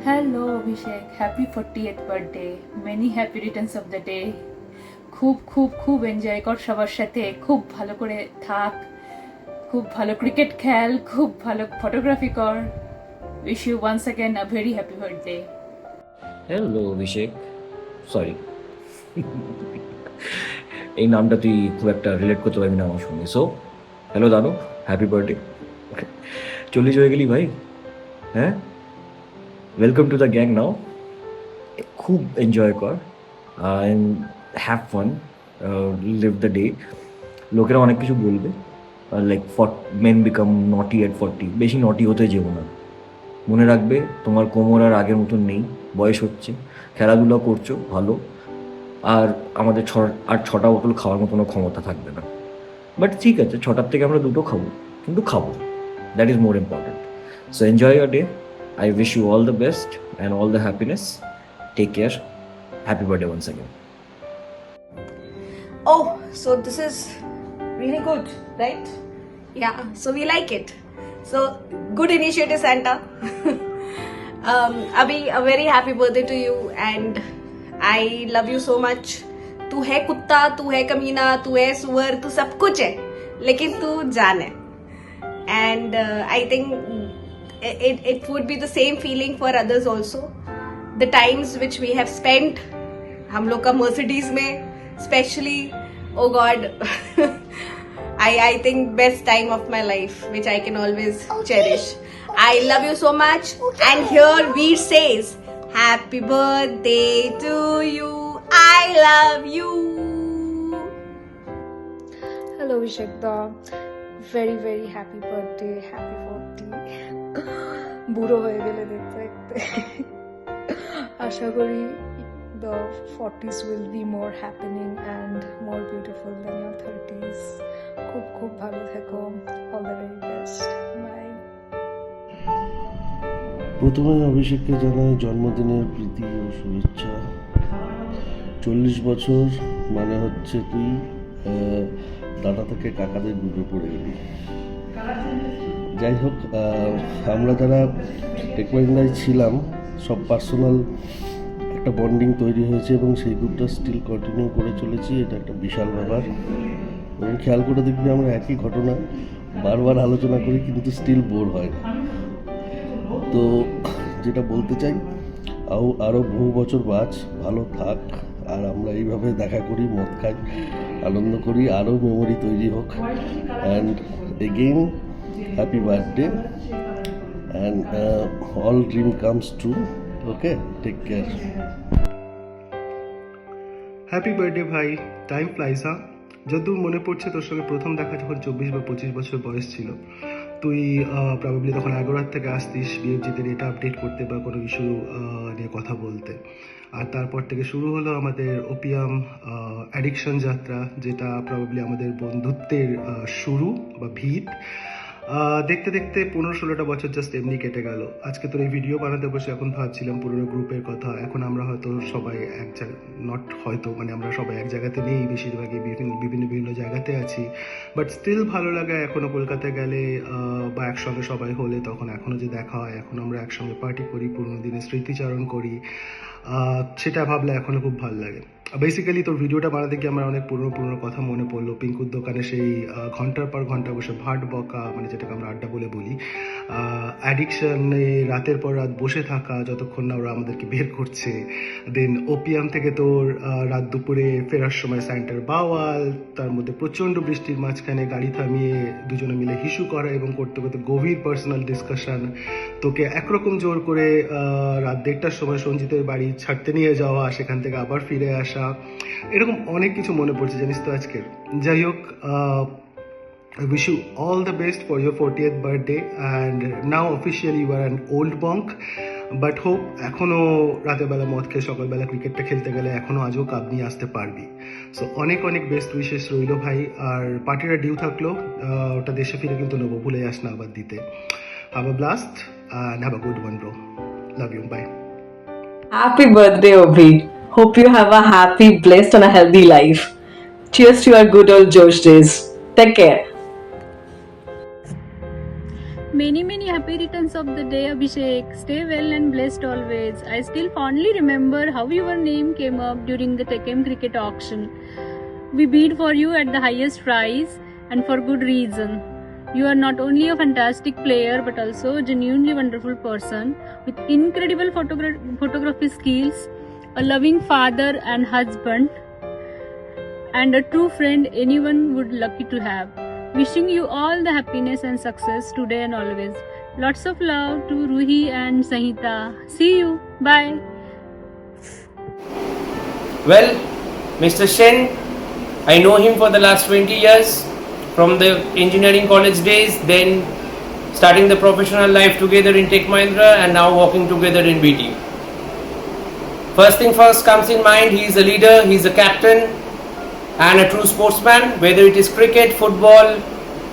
Hello Abhishek, happy 40th birthday. Many happy returns of the day. খুব খুব খুব enjoy কর সবার সাথে, খুব ভালো করে থাক, খুব ভালো ক্রিকেট খেল, খুব ভালো ফটোগ্রাফি কর।
wish you once again a very happy birthday.
Hello Abhishek, sorry এই নামটা তুই খুব একটা রিলেট করতে পারবি না আমার সঙ্গে। So hello Danu, happy birthday. 40 হয়ে গেলি ভাই, হ্যাঁ? Welcome to the gang now. খুব এনজয় কর and have fun, live the day. লোকেরা অনেক কিছু বলবে, লাইক মেন বিকাম নটি এট 40, বেশি নটি হতে যেও না। মনে রাখবে তোমার কোমর আর আগের মতন নেই, বয়স হচ্ছে, খেলাধুলা করছো ভালো, আর আমাদের 6টা বোতল খাওয়ার মতনও ক্ষমতা থাকবে না। বাট ঠিক আছে, 6টার থেকে আমরা 2টো খাবো, কিন্তু খাবো, that is more important. So enjoy your day, I wish you all the best and all the happiness. Take care, happy birthday once again.
Oh, so this is really good, right? Yeah, so we like it. So, good initiative, Santa. Abhi, a very happy birthday to you, and I love you so much. तू है कुत्ता, तू है कमीना, तू है सुअर, तू सब कुछ है, लेकिन तू जान है. And I think it would be the same feeling for others also. The times which we have spent, हम लोग का Mercedes में, especially, oh God, I think best time of my life, which I can always cherish. I love you so much, and here Veer says, happy birthday to you, I love you.
Hello Vishekda, very very happy birthday, happy 40. বুড়ো হয়ে গেলে দেখতে দেখতে আশা করি the 40s will be more happening and more beautiful than your 30s. খুব খুব ভালো থেকো, all the very best, bye.
প্রথমে অভিষেককে জানাই জন্মদিনের প্রীতি ও শুভেচ্ছা। 40 বছর মানে হচ্ছে তুই দাদা থেকে কাকাদের গ্রুপে পড়ে গেলি। যাই হোক, আমরা যারা টেক মাহিন্দ্রায় ছিলাম সব পার্সোনাল একটা বন্ডিং তৈরি হয়েছে এবং সেই গ্রুপটা স্টিল কন্টিনিউ করে চলেছি। এটা একটা বিশাল ব্যাপার এবং খেয়াল করে দেখবি আমরা একই ঘটনা বারবার আলোচনা করি কিন্তু স্টিল বোর হয় না। তো যেটা বলতে চাই, আরও বহু বছর বাঁচ, ভালো থাক, আর আমরা এইভাবে দেখা করি, মদ খাই, আনন্দ করি, আরও মেমোরি তৈরি হোক। And again happy birthday and all dream comes true. Okay, take care.
Happy birthday ভাই, টাইম ফ্লাইজ। হ্যাঁ, যতদূর মনে পড়ছে তোর সঙ্গে প্রথম দেখা যখন 24 বা 25 বছর বয়স ছিল, তুই প্রবাবলি তখন এগোরার থেকে আসতিস বিএফজিতে ডেটা আপডেট করতে বা কোনো ইস্যু নিয়ে কথা বলতে। আর তারপর থেকে শুরু হলো আমাদের ওপিয়াম অ্যাডিকশন যাত্রা, যেটা প্রবাবলি আমাদের বন্ধুত্বের শুরু বা ভিত। দেখতে দেখতে 15-16টা বছর জাস্ট এমনি কেটে গেল। আজকে তোর এই ভিডিও বানাতে বসে এখন ভাবছিলাম পুরোনো গ্রুপের কথা। এখন আমরা হয়তো সবাই এক জায়গায়, নট হয়তো, মানে আমরা সবাই এক জায়গাতে নেই, বেশিরভাগই বিভিন্ন জায়গাতে আছি, বাট স্টিল ভালো লাগে এখনও কলকাতায় গেলে বা একসঙ্গে সবাই হলে তখন এখনও যে দেখা হয়, এখন আমরা একসঙ্গে পার্টি করি, পুরোনো দিনের স্মৃতিচারণ করি, সেটা ভাবলে এখনও খুব ভালো লাগে। বেসিক্যালি তোর ভিডিওটা বানাতে গিয়ে আমার অনেক পুরনো কথা মনে পড়লো। পিঙ্কুর দোকানে সেই ঘন্টার পর ঘন্টা বসে ভাট বকা, মানে যেটাকে আমরা আড্ডা বলে বলি, অ্যাডিকশানে রাতের পর রাত বসে থাকা যতক্ষণ না ওরা আমাদেরকে বের করছে। দেন ওপিয়াম থেকে তোর রাত দুপুরে ফেরার সময় স্যান্টার বাওয়াল, তার মধ্যে প্রচণ্ড বৃষ্টির মাঝখানে গাড়ি থামিয়ে দুজনে মিলে হিসু করা এবং করতে করতে গভীর পার্সোনাল ডিসকাশন, তোকে একরকম জোর করে রাত 1:30টার সময় সঞ্জিতের বাড়ি ছাড়তে নিয়ে যাওয়া, সেখান থেকে আবার ফিরে আসা, এরকম অনেক কিছু মনে পড়ছে জানিস তো আজকের। যাই হোক, I wish you all the best for your 40th birthday, and now officially you are an old monk, but hope এখনও রাতের বেলা মদ খেয়ে সকালবেলা ক্রিকেটটা খেলতে গেলে এখনও আজও কাপ নিয়ে আসতে পারবি। সো অনেক অনেক বেস্ট উইশেস রইল ভাই। আর পার্টিটা ডিউ থাকলো, ওটা দেশে ফিরে কিন্তু নেবো, ভুলে যাস না আবার দিতে। Have a blast and have a good one, bro. Love you, bye.
Happy birthday, Obhi. Hope you have a happy, blessed and a healthy life. Cheers to your good old Josh days. Take care.
Many happy returns of the day, Abhishek. Stay well and blessed always. I still fondly remember how your name came up during the Tecem cricket auction. We bid for you at the highest price and for good reason.
You are not only a fantastic player but also a genuinely wonderful person with incredible photography skills, a loving father and husband, and a true friend anyone would lucky to have. Wishing you all the happiness and success today and always. Lots of love to Ruhi and Sahita. See you. Bye.
Well, Mr. Shen, I know him for the last 20 years, from the engineering college days, then starting the professional life together in Tech Mahindra, and now working together in BT. First thing first comes in mind, he is a leader, he is a captain and a true sportsman. Whether it is cricket, football,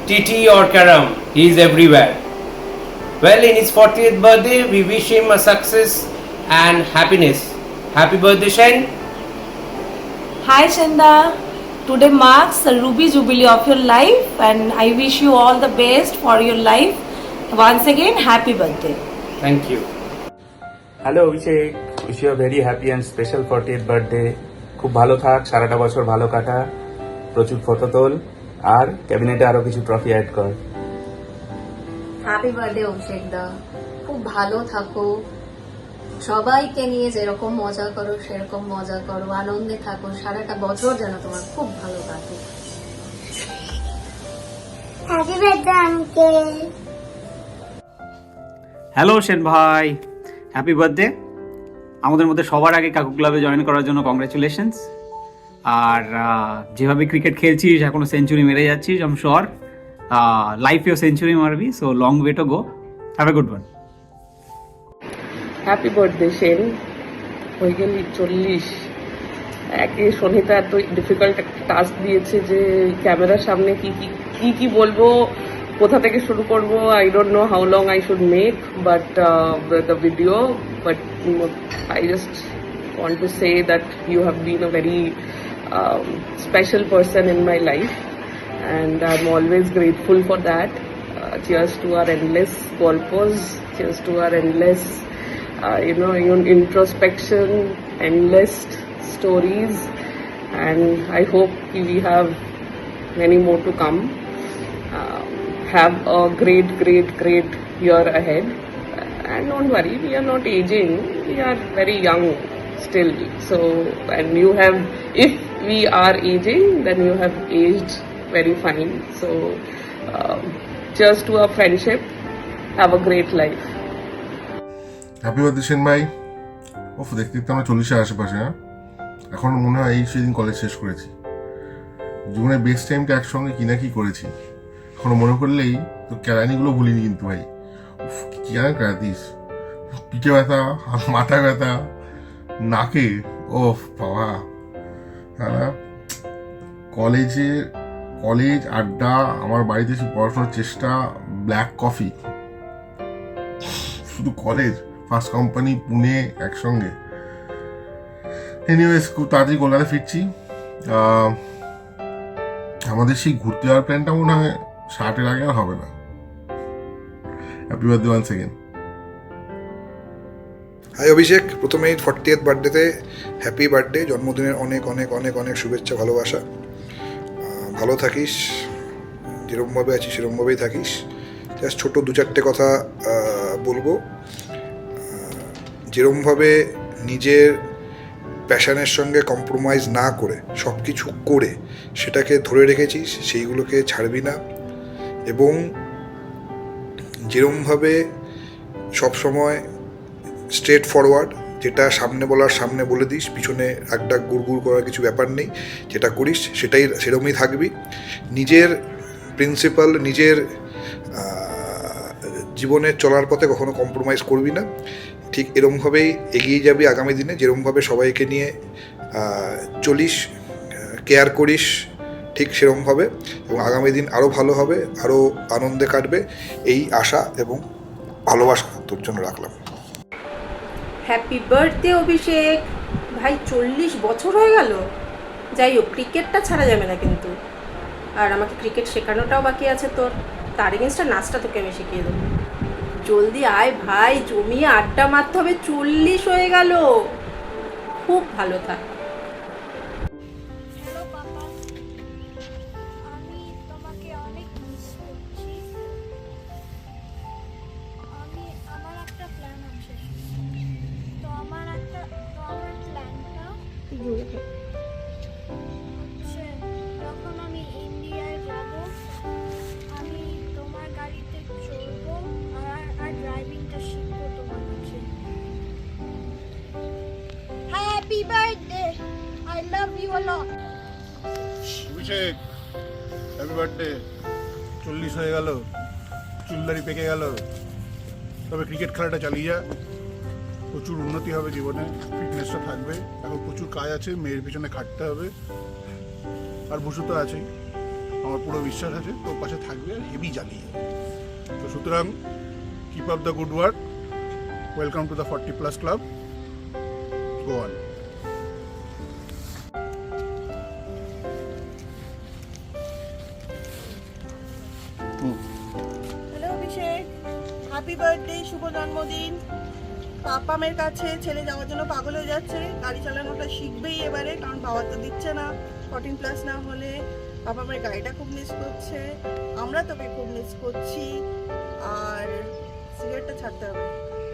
TT or carom, he is everywhere. Well, in his 40th birthday, we wish him a success and happiness. Happy birthday, Shen.
Hi Shenda, today marks the Ruby Jubilee of your life and I wish you all the best for your life. Once again, happy birthday.
Thank you.
Hello Abhishek, wish you a very happy and special 40th birthday. খুব ভালো থাক, সারাটা বছর ভালো কাটা, প্রচুর photo তোল আর ক্যাবিনেটে আরো কিছু ট্রফি অ্যাড কর।
হ্যাপি বার্থডে অভিষেক দা, খুব ভালো থাকো, সবাইকে নিয়ে যেরকম মজা করো সেরকম মজা করো, আনন্দে থাকো, সারাটা বছর যেন তোমার খুব ভালো কাটে।
Happy birthday uncle.
Hello Sen ভাই, হ্যাপি বার্থডে। আমাদের মধ্যে সবার আগে কাকু ক্লাবে জয়েন করার জন্য কংগ্রাচুলেশনস। আর যেভাবে ক্রিকেট খেলছিস এখনো সেঞ্চুরি মেরে যাচ্ছিস, আই এম শিওর লাইফেও সেঞ্চুরি মারবি, so long way to go. Have a good one.
Happy birthday Sen, হয়ে গেলি 40। একে সনিতা এত ডিফিকাল্ট একটা টাস্ক দিয়েছে যে ক্যামেরার সামনে কি বলবো, কোথা থেকে শুরু করবো, I don't know how long I should make but the video, but I just want to say that you have been a very special person in my life and I'm always grateful for that. Cheers to our endless golpos, cheers to our endless introspection, endless stories, and I hope we have many more to come. Have a great year ahead, and don't worry, we are not aging, we are very young still. So, and you have, if we are aging, then you have aged very fine. So, cheers to our friendship. Have a great life.
Happy birthday Sen ভাই। ওফ, দেখতে দেখতে আমরা 40-এর আশেপাশে। হ্যাঁ, এখন মনে হয় এই সেদিন কলেজ শেষ করেছি। জীবনের বেস্ট টাইমটা একসঙ্গে কি না কি করেছি, এখনো মনে করলেই তো ক্যারানিগুলো ভুলিনি কিন্তু ভাই। উফ, কি আর ক্যারাতিস, পিঠে ব্যথা, মাথা ব্যথা, নাকে, ওফ বাবা। হ্যাঁ, কলেজ আড্ডা, আমার বাড়িতে এসে পড়াশোনার চেষ্টা, ব্ল্যাক কফি, শুধু কলেজ, ফার্স্ট কোম্পানি, পুনে একসঙ্গে। এনিওয়েজ, খুব তাড়াতাড়ি কলকাতা ফিরছি। আমাদের সেই ঘুরতে যাওয়ার প্ল্যানটা মনে হয় 60-এর আগে আর হবে না। Happy birthday once again.
Hi Abhishek, প্রথমেই 40th বার্থডেতে হ্যাপি বার্থডে, জন্মদিনের অনেক অনেক অনেক অনেক শুভেচ্ছা, ভালোবাসা। ভালো থাকিস, যেরকমভাবে আছিস সেরকমভাবেই থাকিস। জাস্ট ছোটো 2-4টে কথা বলবো। যেরকমভাবে নিজের প্যাশনের সঙ্গে কম্প্রোমাইজ না করে সব কিছু করে সেটাকে ধরে রেখেছিস, সেইগুলোকে ছাড়বি না। এবং যেরকমভাবে সবসময় স্ট্রেট ফরওয়ার্ড, যেটা সামনে বলার সামনে বলে দিস, পিছনে একডাক গুড়গুড় করার কিছু ব্যাপার নেই, যেটা করিস সেটাই সেরকমই থাকবি। নিজের প্রিন্সিপাল, নিজের জীবনে চলার পথে কখনো কম্প্রোমাইজ করবি না। ঠিক এরকমভাবেই এগিয়ে যাবি আগামী দিনে, যেরকমভাবে সবাইকে নিয়ে চলিস, কেয়ার করিস, ঠিক সেরকমভাবে। এবং আগামী দিন আরও ভালো হবে, আরও আনন্দে কাটবে, এই আশা এবং ভালোবাসা তোর জন্য রাখলাম।
হ্যাপি বার্থডে অভিষেক ভাই, 40 বছর হয়ে গেল। যাই হোক, ক্রিকেটটা ছাড়া যাবে না কিন্তু, আর আমাকে ক্রিকেট শেখানোটাও বাকি আছে তোর। তার এগেনস্টটা নাচটা তোকে আমি শিখিয়ে দেবো। জলদি আয় ভাই, জমিয়ে আড্ডা মারতে হবে, 40 হয়ে গেল। খুব ভালো থাক।
হ্যালো পাপা, আমি তোমাকে অনেক মিস করছি। Happy birthday. I love you a lot.
Abhishek happy birthday. 40 হয়ে গেল, চুলদারি পেকে গেল, তবে ক্রিকেট খেলাটা চালিয়ে যা। প্রচুর উন্নতি হবে জীবনে, ফিটনেসটা থাকবে। এখন প্রচুর কাজ আছে, মেয়ের পিছনে খাটতে হবে। আর ভূষু তো আছেই, আমার পুরো বিশ্বাস আছে তোর পাশে থাকবে আর হেভি জ্বালিয়ে। তো সুতরাং keep up the good work. Welcome to the 40+ club. Go on.
Hello Abhishek, happy birthday, শুভ জন্মদিন। পাপা মেয়ের কাছে ছেলে যাওয়ার জন্য পাগল হয়ে যাচ্ছে। গাড়ি চালানোটা শিখবেই এবারে, কারণ বাবা তো দিচ্ছে না। 14+ না হলে পাপা মেয়ের গাড়িটা খুব মিস করছে, আমরা তোকে খুব মিস করছি। আর সিগারেটটা ছাড়তে হবে,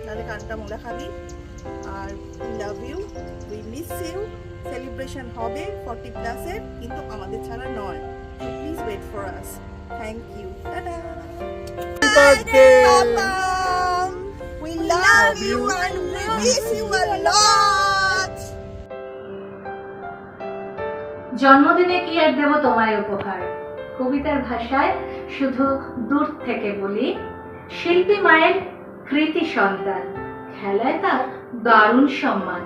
নাহলে কানটা মোলা খাবি। আর we love you, we miss you. Celebration হবে 40+ এর, কিন্তু আমাদের ছাড়া নয়। Please wait for us. Thank you. টাটা। We love you and we miss you a lot.
জন্মদিনে কি আর দেব তোমায় উপহার, কবিতার ভাষায় শুধু দূর থেকে বলি। শিল্পী মায়ের কৃতি সন্তান, খেলায় তার দারুণ সম্মান।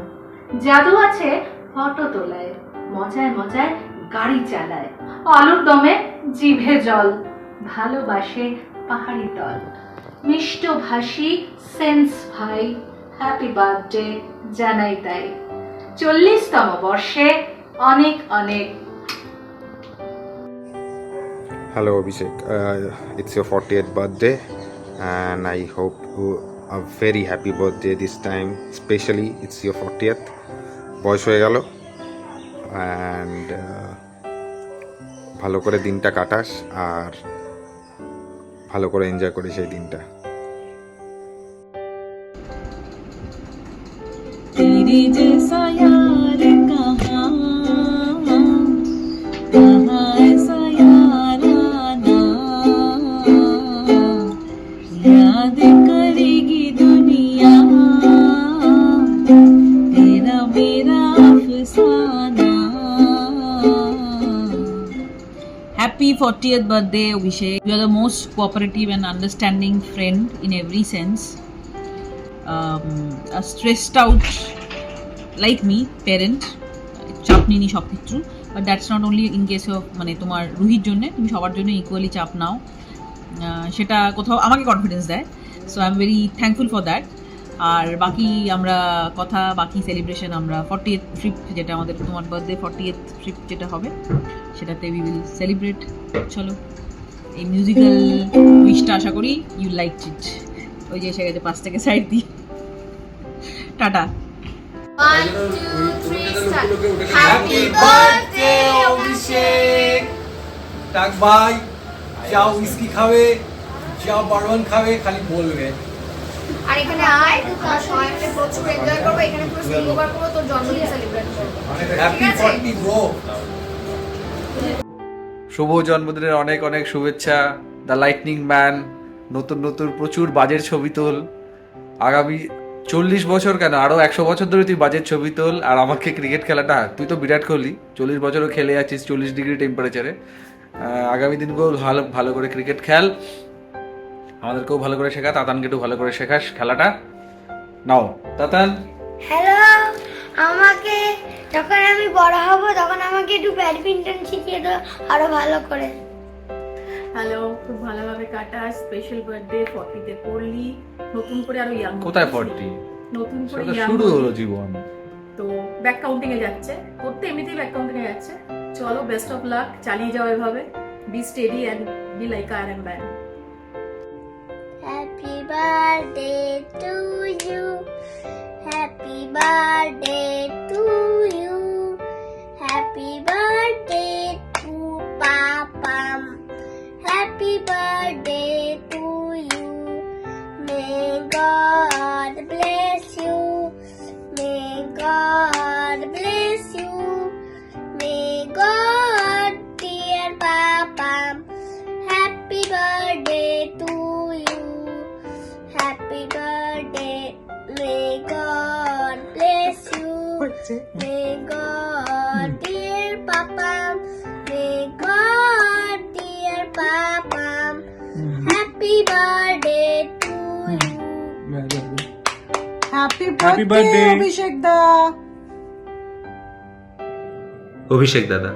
জাদু আছে ফটো তোলায়, মজায় মজায় গাড়ি চালায়। আলুর দমে জিভে জল, ভালোবাসে পাহাড়ি তল। মিষ্ট ভাষী সেন্স ভাই, হ্যাপি বার্থডে জানাই তাই। 40তম বর্ষে অনেক অনেক।
Hello Abhishek, it's your 40th birthday and I hope you a very happy birthday this time, especially it's your 40th. বয়স হয়ে গেল and ভালো করে দিনটা কাটাস আর ভালো করে এনজয় করে সেই দিনটা।
तेरे जैसा यार कहाँ ऐसा यार आना, याद करेगी दुनिया तेरा मेरा अफसाना।
Happy 40th birthday, Abhishek. You are the most cooperative and understanding friend in every sense. A stressed out like me parent, চাপ নিনি সব কিছু, but that's not only in case of মানে তোমার রুহির জন্য, তুমি সবার জন্য ইকুয়ালি চাপ নাও, সেটা কোথাও আমাকে কনফিডেন্স দেয়। So I am very thankful for that. আর বাকি আমরা বাকি সেলিব্রেশন আমরা 40th ট্রিপ, যেটা আমাদের তোমার বার্থডে 40th ট্রিপ যেটা হবে সেটাতে উই উইল সেলিব্রেট। চলো, এই মিউজিক্যাল উইশটা আশা করি ইউ লাইক ইট। ওই যে এসে গেছে পাশ থেকে সাইড দিয়ে। টাটা।
হ্যাপি বার্থডে অভিষেক। ডাক ভাই, যাও উইস্কি খাবে, যাও বারবান খাবে, খালি বলবে।
আর এখানে আয়, তোর সবাই মিলে প্রচুর এনজয় করবো। এখানে পুরো স্লিপওভার করবো, তোর জন্মদিন সেলিব্রেট করবো।
Happy 40 bro. শুভ জন্মদিনের অনেক অনেক শুভেচ্ছা। দ্য লাইটনিং ম্যান, নতুন নতুন প্রচুর বাজের ছবি তোল। আগামী 40 বছর কেন, আরও 100 বছর ধরে তুই বাজের ছবি তোল। আর আমাকে ক্রিকেট খেলাটা, তুই তো বিরাট কোহলি, 40 বছরও খেলে আছিস 40 ডিগ্রি টেম্পারেচারে। আগামী দিনগুলো ভালো করে ক্রিকেট খেল, আমাদেরকেও ভালো করে শেখা, তাতানকে একটু ভালো করে শেখাস খেলাটা। নাও তাতান।
হ্যালো, আমাকে যখন আমি বড় হব তখন আমাকে একটু ব্যাডমিন্টন শিখিয়ে দাও আরো ভালো করে।
হ্যালো, খুব ভালোভাবে কাটা। স্পেশাল বার্থডে 40তে পড়লি, নতুন করে আরো ইয়াং।
কোথায় 40?
নতুন করে
সেটা
ইয়াং
শুরু হলো জীবন।
তো ব্যাক কাউন্টিং এ যাচ্ছে, করতে এমনিতেই ব্যাক কাউন্টিং এ যাচ্ছে। চলো, বেস্ট অফ লাক, চালিয়ে যাও এভাবে। Be steady and be like iron man.
Happy birthday to you. Happy birthday to you. Happy birthday to Papa. Happy birthday to you. May God bless you. May God bless you. May God, dear Papa. Happy birthday to you. Happy birthday. May God bless you.
লাগছে।
May God, dear Papa, may God, dear Papa, happy birthday to you.
Happy
birthday,
birthday Abhishek da.
Abhishek Dada.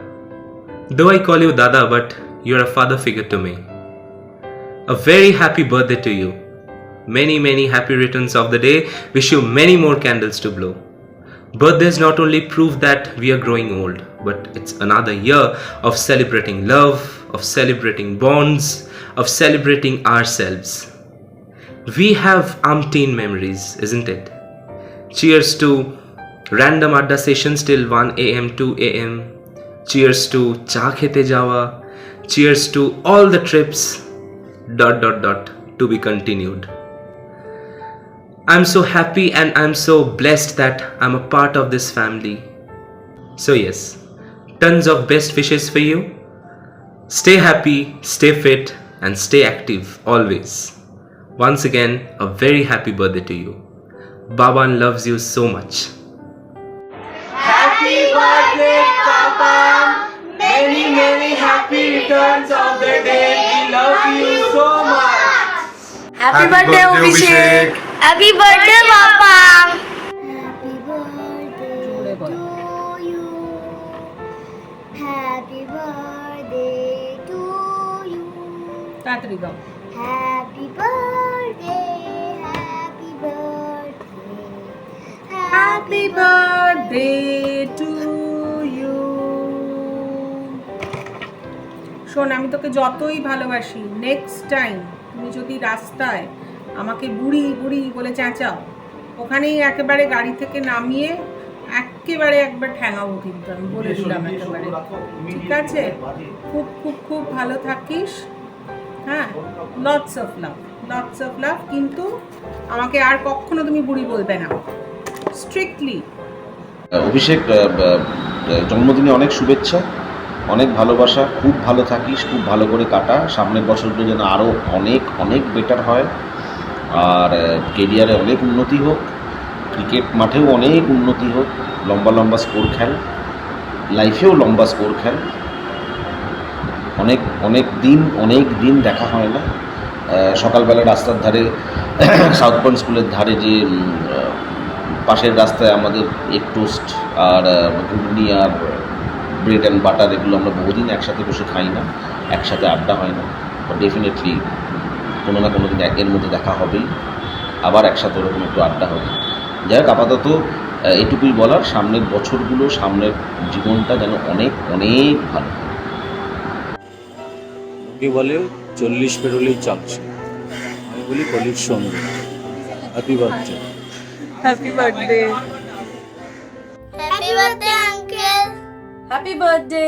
Though I call you Dada, but you're a father figure to me. A very happy birthday to you. Many happy returns of the day. Wish you many more candles to blow. Birthdays not only prove that we are growing old, but it's another year of celebrating love, of celebrating bonds, of celebrating ourselves. We have umpteen memories, isn't it? Cheers to random adda sessions till 1 a.m. 2 a.m. Cheers to cha khete jawa. Cheers to all the trips ... to be continued. I'm so happy and I'm so blessed that I'm a part of this family. So yes, tons of best wishes for you. Stay happy, stay fit and stay active always. Once again, a very happy birthday to you. Baban loves you so much.
Happy birthday, Papa! Many happy returns of the day. We love you so much.
Happy birthday, Abhishek. Happy birthday, Papa. Happy birthday to you. Happy birthday to you.
তাড়াতাড়ি গাও।
Happy birthday. Happy birthday.
Happy birthday to you. শোন, আমি তোকে যতই ভালোবাসি, next time তুমি যদি রাস্তায় আমাকে বুড়ি বুড়ি বলে চেঁচাও, ওখানেই একেবারে গাড়ি থেকে নামিয়ে একেবারে একবার ঠ্যাঙাবো, কিন্তু আমি বলে দিলাম একেবারে। ঠিক আছে? খুব খুব খুব ভালো থাকিস। হ্যাঁ, লটস অফ লাভ। কিন্তু আমাকে আর কখনো তুমি বুড়ি বলবে না, স্ট্রিক্টলি।
অভিষেক, জন্মদিনে অনেক শুভেচ্ছা, অনেক ভালোবাসা, খুব ভালো থাকিস, খুব ভালো করে কাটা, সামনের বছরগুলো যেন আরও অনেক বেটার হয়, আর কেরিয়ারে অনেক উন্নতি হোক, ক্রিকেট মাঠেও অনেক উন্নতি হোক, লম্বা স্কোর খেল, লাইফেও লম্বা স্কোর খেল। অনেক দিন দেখা হয় না। সকালবেলা রাস্তার ধারে, সাউথ পয়েন্ট স্কুলের ধারে যে পাশের রাস্তায় আমাদের এগ টোস্ট আর ঘুগনি আর ব্রেড অ্যান্ড বাটার, এগুলো আমরা বহুদিন একসাথে বসে খাই না, একসাথে আড্ডা হয় না। ডেফিনেটলি কোনো না কোনো দিন এর মধ্যে দেখা হবেই, আবার একসাথে ওরকম একটু আড্ডা হবে। যাই হোক, আপাতত এটুকুই বলার, সামনের বছরগুলো, সামনের জীবনটা যেন অনেক ভালো।
কি বলে 40 পেরোলেই চামচে, আমি বলি কলির সঙ্গে। Happy birthday.
Happy birthday.
Happy birthday, uncle.
Happy birthday.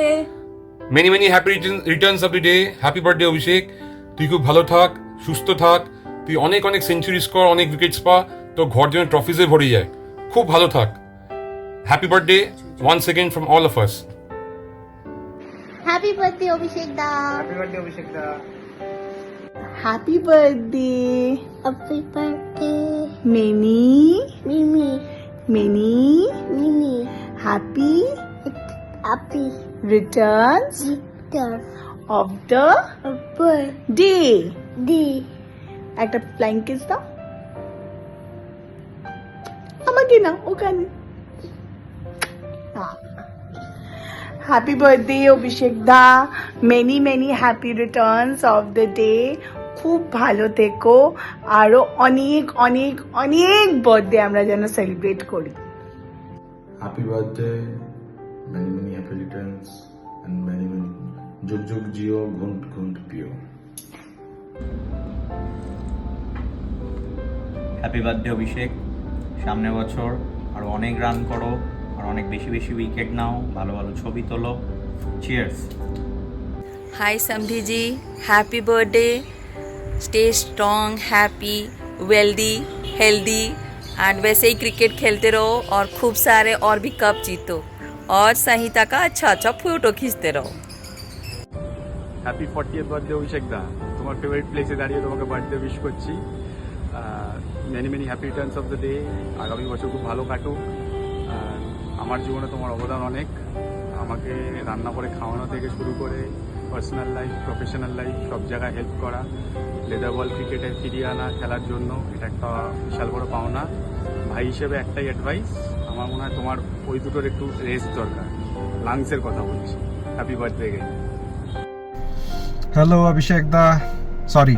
many happy returns of the day. Happy birthday অভিষেক, তুই খুব ভালো থাক, সুস্থ থাক, তুই অনেক সেঞ্চুরিজ কর, অনেক উইকেটস পা, তো ঘর যেন ট্রফিজে ভরে যায়, খুব ভালো থাক। Happy birthday once again from all of us.
Happy birthday, Abhishek da.
Happy birthday Abhishek da.
Happy birthday.
Happy birthday.
Many
Mini.
Happy
Happy.
Returns
Victor.
Of the day. একটা ফ্লাইং কিস দাও আমাকে, না ওখানে। Happy birthday Abhishek da, many happy returns of the day. খুব ভালো থেকো, আরো অনেক বার্থডে আমরা যেন সেলিব্রেট করি।
Happy birthday, many happy returns and many যুগ জিও, ঘুন্ট পিও।
হ্যাপি বার্থডে অভিষেক, সামনের বছর আরও অনেক রান করো, আর অনেক বেশি উইকেট নাও, ভালো ছবি তোলো। চিয়ার্স।
हाय समधी जी, happy birthday. Stay strong, happy, wealthy, healthy and वैसे ही क्रिकेट खेलते रहो और खूब सारे और भी कप जीतो और संहिता का अच्छा फोटो खींचते रहो।
হ্যাপি 40th বার্থডে অভিষেক দা, তোমার ফেভারিট প্লেসে দাঁড়িয়ে তোমাকে বার্থডে উইশ করছি। Many happy returns of the day. আগামী বছর খুব ভালো কাটুক, আমার জীবনে তোমার অবদান অনেক। আমাকে রান্না করে খাওয়ানো থেকে শুরু করে পার্সোনাল লাইফ, প্রফেশনাল লাইফ সব জায়গায় হেল্প করা, লেদার বল ক্রিকেটে ফিরিয়ে আনা খেলার জন্য, এটা একটা বিশাল বড় পাওনা। ভাই হিসেবে একটাই অ্যাডভাইস, আমার মনে হয় তোমার ওই দুটোর একটু রেস্ট দরকার। লাংসের কথা বলছি। Happy birthday guy.
Hello Abhishek da, sorry,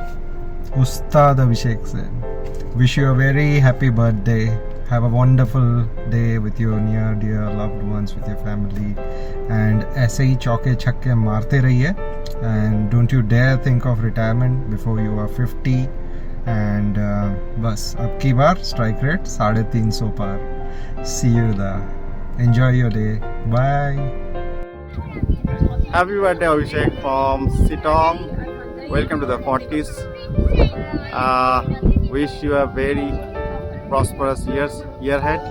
Ustad Abhishek Sen. Wish you a very happy birthday. Have a wonderful day with your near dear loved ones, with your family, and ऐसे ही चौके छक्के मारते रहिए. And don't you dare think of retirement before you are 50. And बस अब की बार strike rate 350 पार. See you da. Enjoy your day. Bye.
Happy birthday Abhishek from Sitong. Welcome to the 40s. Wish you a very prosperous year ahead,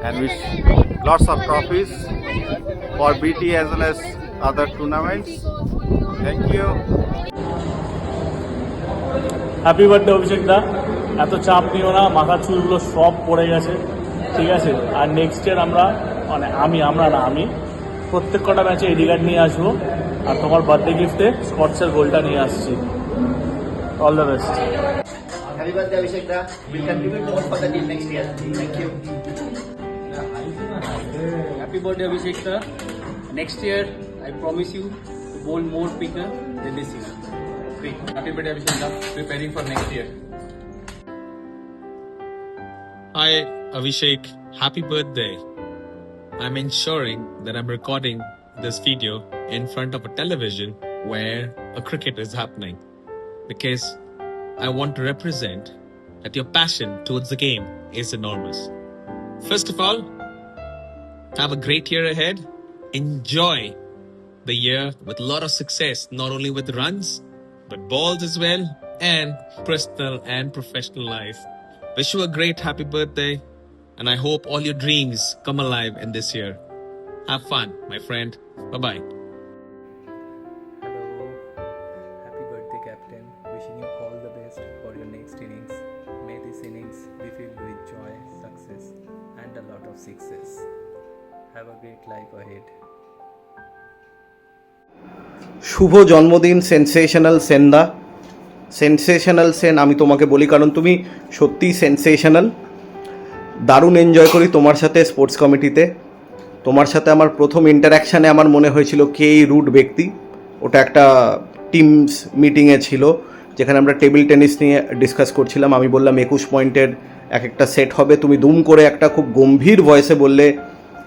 and wish lots of trophies for BT as well as other tournaments. Thank you.
Happy birthday Abhishek দা, এত চাপ নিও না, মাথার চুলগুলো সব পড়ে গেছে, ঠিক আছে? আর নেক্সট ইয়ার আমি প্রত্যেক কটা ম্যাচে এডি কার্ড নিয়ে আসবো, আর তোমার বার্থডে গিফটে স্কটসের গোলটা নিয়ে আসছি। All the best.
Happy birthday Abhishek da. We'll contribute more for the team next year. Thank you.
Happy birthday Abhishek da. Next year I promise you to bowl more quicker than this year. Great. Happy birthday Abhishek da. Preparing for next year.
Hi Abhishek, happy birthday. I'm ensuring that I'm recording this video in front of a television where a cricket is happening, because I want to represent that your passion towards the game is enormous. First of all, have a great year ahead. Enjoy the year with a lot of success, not only with runs, but balls as well, and personal and professional life. Wish you a great happy birthday, and I hope all your dreams come alive in this year. Have fun, my friend. Bye-bye.
Hello. Happy birthday, Captain. Wishing you all the best for your next innings. May this innings be filled with joy, success, and a lot of sixes. Have a great life ahead.
শুভ জন্মদিন sensational সেনদা। Sensational Sen আমি তোমাকে বলি কারণ তুমি সত্যিই sensational. দারুণ enjoy করি তোমার সাথে স্পোর্টস কমিটিতে। তোমার সাথে আমার প্রথম ইন্টারাকশানে আমার মনে হয়েছিল কে এই রুড ব্যক্তি। ওটা একটা টিমস মিটিংয়ে ছিল, যেখানে আমরা টেবিল টেনিস নিয়ে ডিসকাস করছিলাম। আমি বললাম 21 পয়েন্টের এক একটা সেট হবে, তুমি দুম করে একটা খুব গম্ভীর ভয়েসে বললে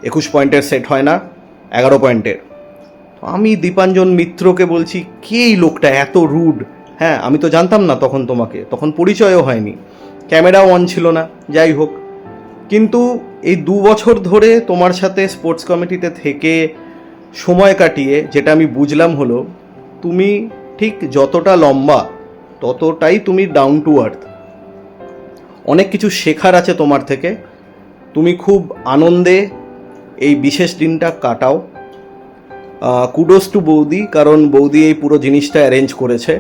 21 পয়েন্টের সেট হয় না, 11 পয়েন্টের। আমি দীপাঞ্জন মিত্রকে বলছি কে এই লোকটা এত রুড। হ্যাঁ, আমি তো জানতাম না তোমাকে, তখন পরিচয়ও হয়নি, ক্যামেরাও অন ছিল না। যাই হোক, কিন্তু এই 2 বছর ধরে তোমার সাথে স্পোর্টস কমিটিতে থেকে সময় কাটিয়ে যেটা আমি বুঝলাম হলো, তুমি ঠিক যতটা লম্বা ততটাই তুমি ডাউন টু আর্থ। অনেক কিছু শেখার আছে তোমার থেকে। তুমি খুব আনন্দে এই বিশেষ দিনটা কাটাও। কুডোস টু বৌদি, কারণ বৌদি এই পুরো জিনিসটা অ্যারেঞ্জ করেছে।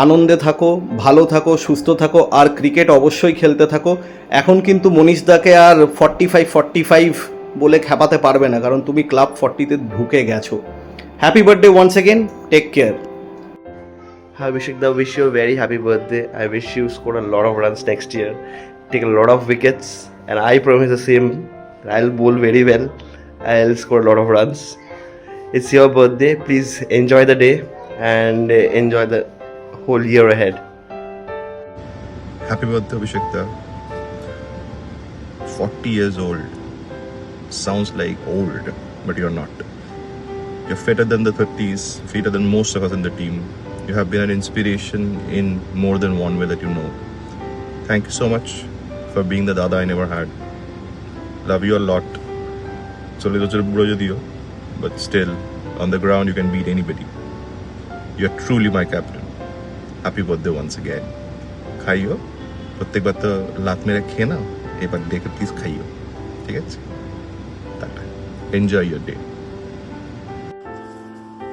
আনন্দে থাকো, ভালো থাকো, সুস্থ থাকো, আর ক্রিকেট অবশ্যই খেলতে থাকো। এখন কিন্তু মনীষদাকে আর 45 বলে খেপাতে পারবে না, কারণ তুমি ক্লাব 40-তে ঢুকে গেছো। Happy birthday once again, take care.
Hi Abhishek da, wish you a very happy birthday. I wish you score a lot of runs next year, take a lot of wickets, and I promise the same. I'll bowl very well, I'll score a lot of runs. It's your birthday, please enjoy the day and enjoy the whole year ahead.
Happy birthday Abhishek da. 40 years old. Sounds like old, but you're not. You're fitter than the 30s, fitter than most of us in the team. You have been an inspiration in more than one way that you know. Thank you so much for being the dada I never had. Love you a lot. But still, on the ground you can beat anybody. You're truly my captain. Happy birthday once again. খাইও, প্রত্যেকবার তো লাত মেরে খেয়ে নাও, এবার দেখে please খাইও, ঠিক আছে? Tata, enjoy your day.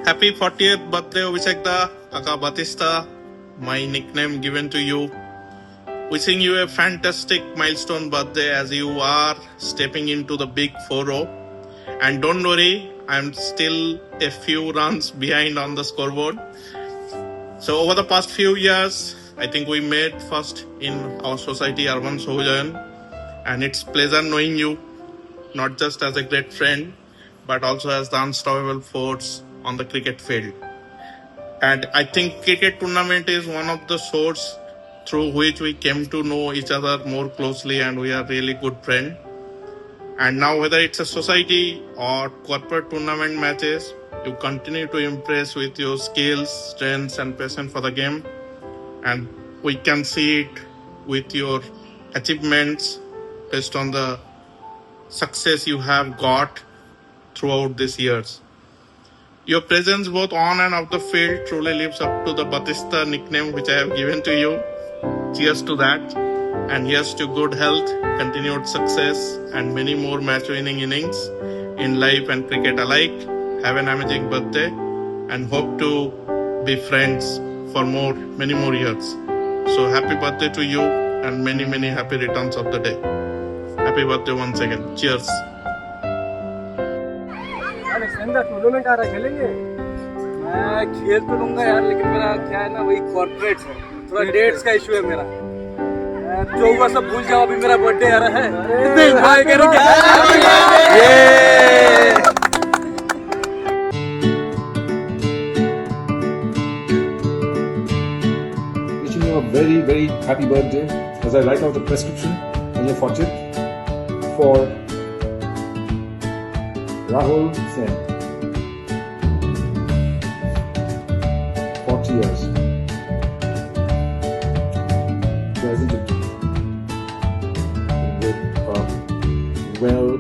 Happy 40th birthday Abhishek da, Kaka Batista, my nickname given to you.
Wishing you a fantastic milestone birthday as you are stepping into the big 4-0. And don't worry, I'm still a few runs behind on the scoreboard. So over the past few years, I think we met first in our society, Urban Sohojayan, and it's pleasure knowing you, not just as a great friend, but also as the unstoppable force on the cricket field. And I think cricket tournament is one of the sources through which we came to know each other more closely, and we are really good friends. And now whether it's a society or corporate tournament matches, you continue to impress with your skills, strengths and passion for the game. And we can see it with your achievements based on the success you have got throughout these years. Your presence both on and off the field truly lives up to the Batista nickname which I have given to you. Cheers to that. And here's to good health, continued success, and many more match-winning innings in life and cricket alike. Have an amazing birthday, and hope to be friends for many more years. So happy birthday to you, and many happy returns of the day. Happy birthday once again. Cheers.
Tournament आ रहा है, खेलेंगे? मैं खेल तो लूंगा यार, लेकिन मेरा क्या है ना, वही कॉर्पोरेट है, थोड़ा डेट्स का इशू है मेरा। चौगा सब भूल जाओ, अभी मेरा बर्थडे आ रहा है। एंजॉय करेंगे।
Wishing you a very happy birthday as I write out a prescription on your fortune for Rahul Sen. 40 years. President with a well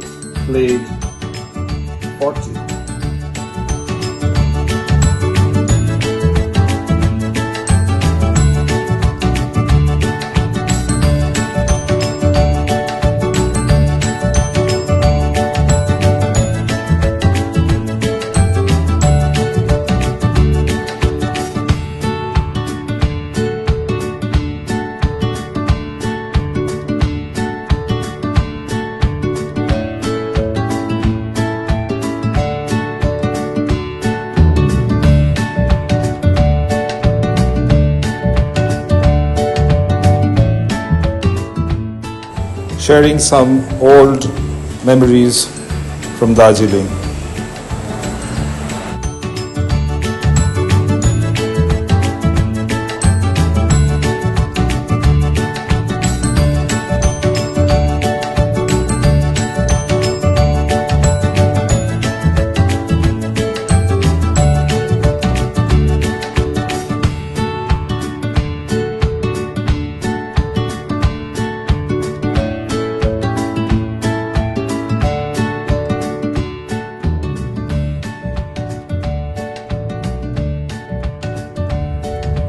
played fortune. Sharing some old memories from Darjeeling.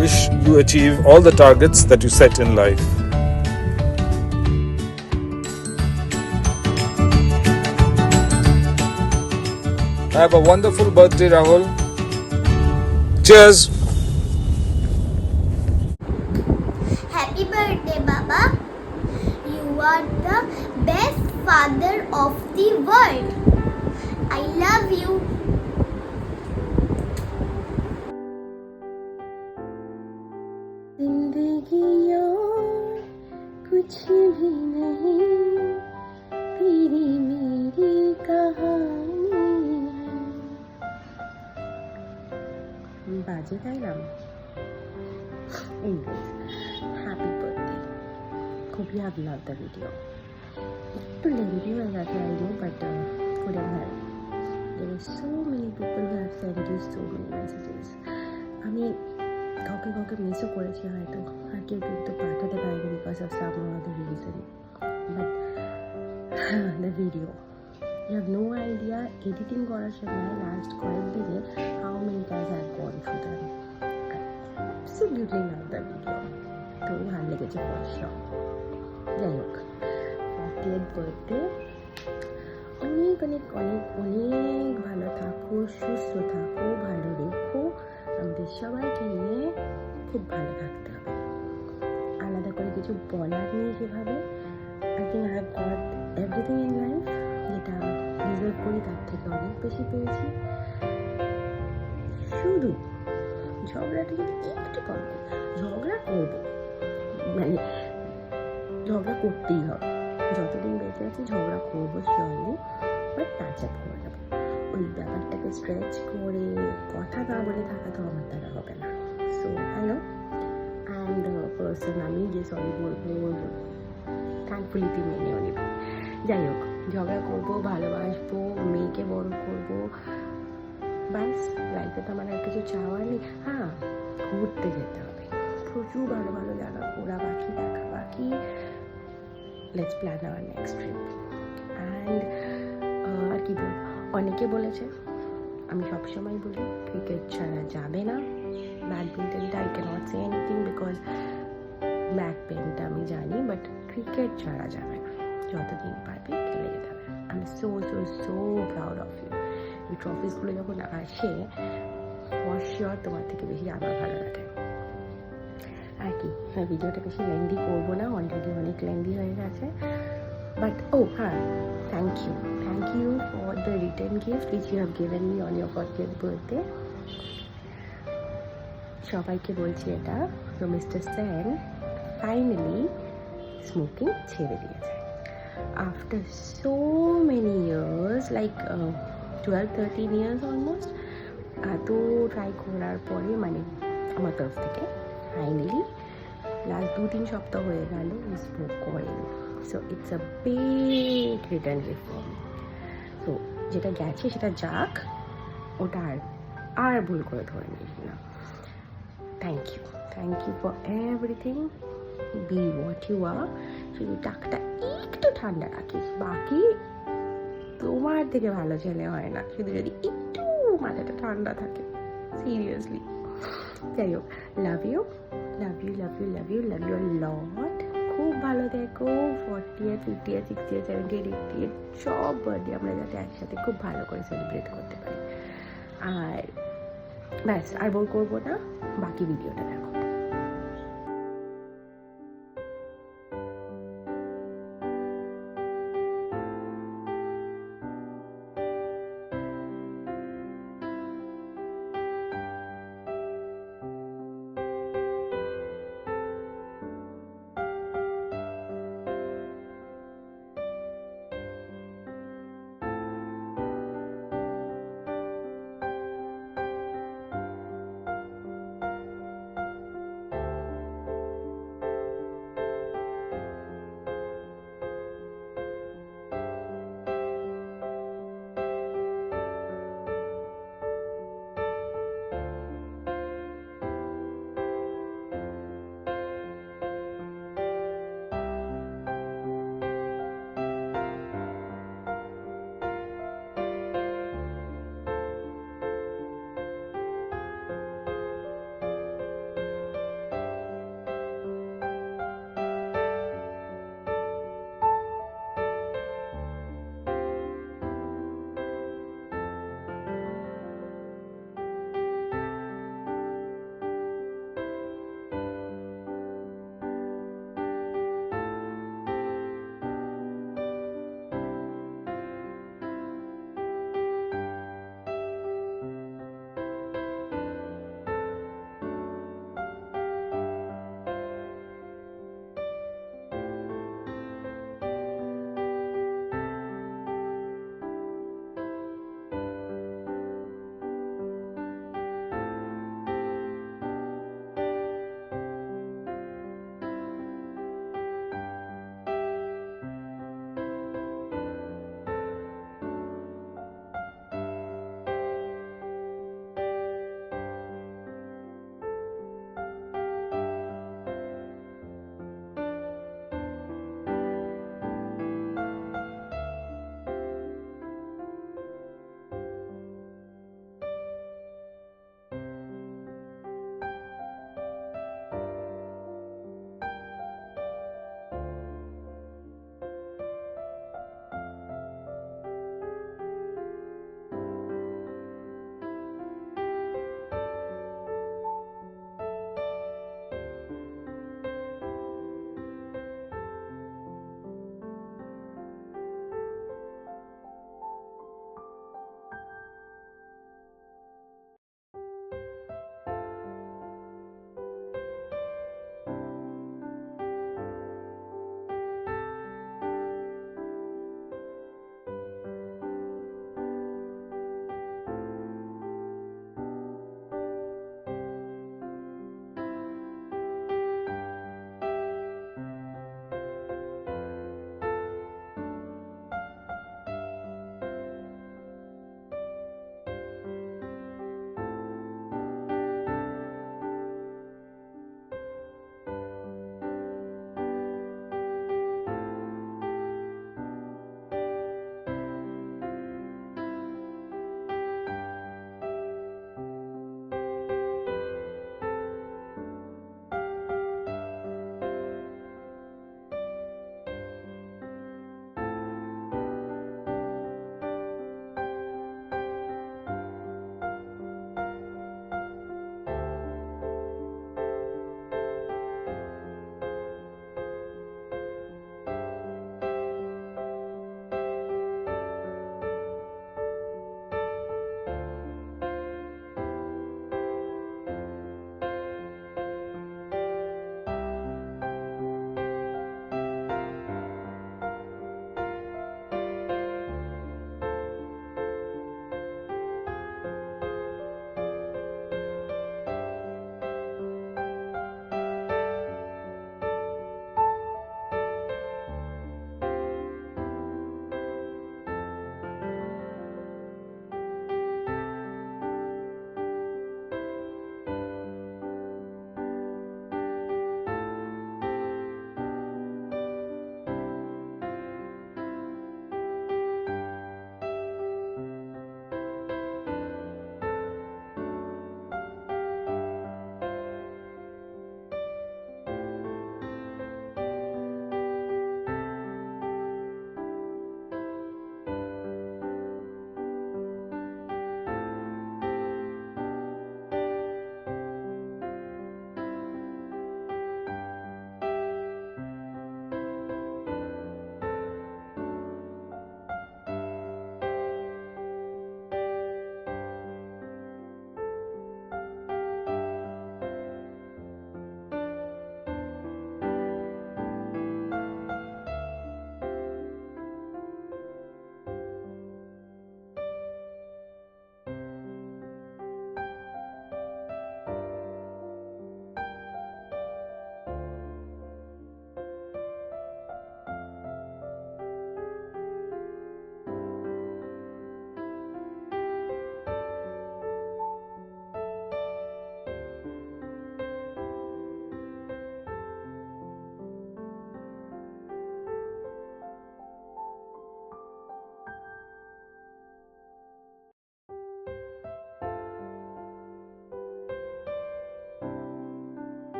Wish you achieve all the targets that you set in life. Have a wonderful birthday, Rahul. Cheers.
Happy birthday, Baba. You are the best father of the world. I love you. जिंदगी और कुछ भी नहीं, तेरी मेरी कहानी है। बाजे गाइलाम। Happy birthday. Hope you have loved the video. Too lengthy was that, I know, but could have helped. There are so many people who have sent you so many messages. I mean, কাউকে মিসও করেছি হয়তো, আর কেউ কিন্তু পাঠাতে পারিনি because of some other reason. But the video, you have no idea editing করার সময় last কয়েকদিনে how many times I have gone through them. Absolutely love the video, তো ভালো লেগেছে ফর শিওর। যাই হোক, 40th বার্থডে, অনেক অনেক অনেক অনেক ভালো থাকো, সুস্থ থাকো, ভালো রেখো। আমাদের সবাইকে নিয়ে খুব ভালো থাকতে হবে, আলাদা করে কিছু বলার নেই সেভাবে। I think I have got everything in life, যেটা ডিজার্ভ করি তার থেকে অনেক বেশি পেয়েছি। শুধু ঝগড়াটা যদি একটু কম করি, ঝগড়া করবো, মানে ঝগড়া করতেই হবে, যতদিন বেঁচে আছি ঝগড়া করবো শিওরলি, বাট টাচ আপ করে নেবো। ওই ব্যাপারটাকে স্ট্রেচ করে কথা না বলে থাকা তো আমার দ্বারা হবে না। So hello, I am the person, আমি যে সরি বলবো থ্যাঙ্কফুলি তুই মেনেও নেব। যাই হোক, ঝগড়া করবো, ভালোবাসবো, মেয়েকে বড় করবো, ব্যাস। লাইফে তো আমার আর কিছু চাওয়ার নেই। হ্যাঁ, ঘুরতে যেতে হবে, প্রচুর ভালো ভালো জায়গা ঘোরা বাকি, দেখা বাকি। Let's plan our next trip. And আর কি বলবো, অনেকে বলেছে, আমি সবসময় বলি ক্রিকেট ছাড়া যাবে না। ব্যাডমিন্টনটা I cannot say anything because back পেনটা আমি জানি, বাট ক্রিকেট ছাড়া যাবে না। যতদিন পারবি খেলে যেতে হবে। I am so so so proud of you. এই ট্রফিসগুলো যখন আসে, ফর শিওর তোমার থেকে বেশি আমার ভালো লাগে। আর কি, ভিডিওটা বেশি লেন্দি করবো না, অলরেডি অনেক লেন্দি হয়ে গেছে। বাট হ্যাঁ, thank you for the return gift which you have given me on your 40th birthday. সবাইকে বলছি এটা, তো মিস্টার সেন ফাইনালি স্মোকিং ছেড়ে দিয়েছে after so many years, like 12-13 years almost. এত ট্রাই করার পরে, মানে আমার তরফ থেকে ফাইনালি লাস্ট 2-3 সপ্তাহ হয়ে গেল স্মোক করেনি। So it's a big return gift for me. তো যেটা গেছে সেটা যাক, ওটা আর ভুল করে ধরে নিস না। Thank you for everything. Be what you are. শুধু টাকটা একটু ঠান্ডা রাখিস, বাকি তোমার থেকে ভালো ছেলে হয় না, শুধু যদি একটু মাথাটা ঠান্ডা থাকে। সিরিয়াসলি। যাই হোক, লাভ ইউ লট। খুব ভালো দেখো। 40th, 50th, 60th, 70th, 80th সব বার্থডে আমরা যাতে একসাথে খুব ভালো করে সেলিব্রেট করতে পারি। আর ব্যাস, আর বল করবো না, বাকি ভিডিওটা দেখো।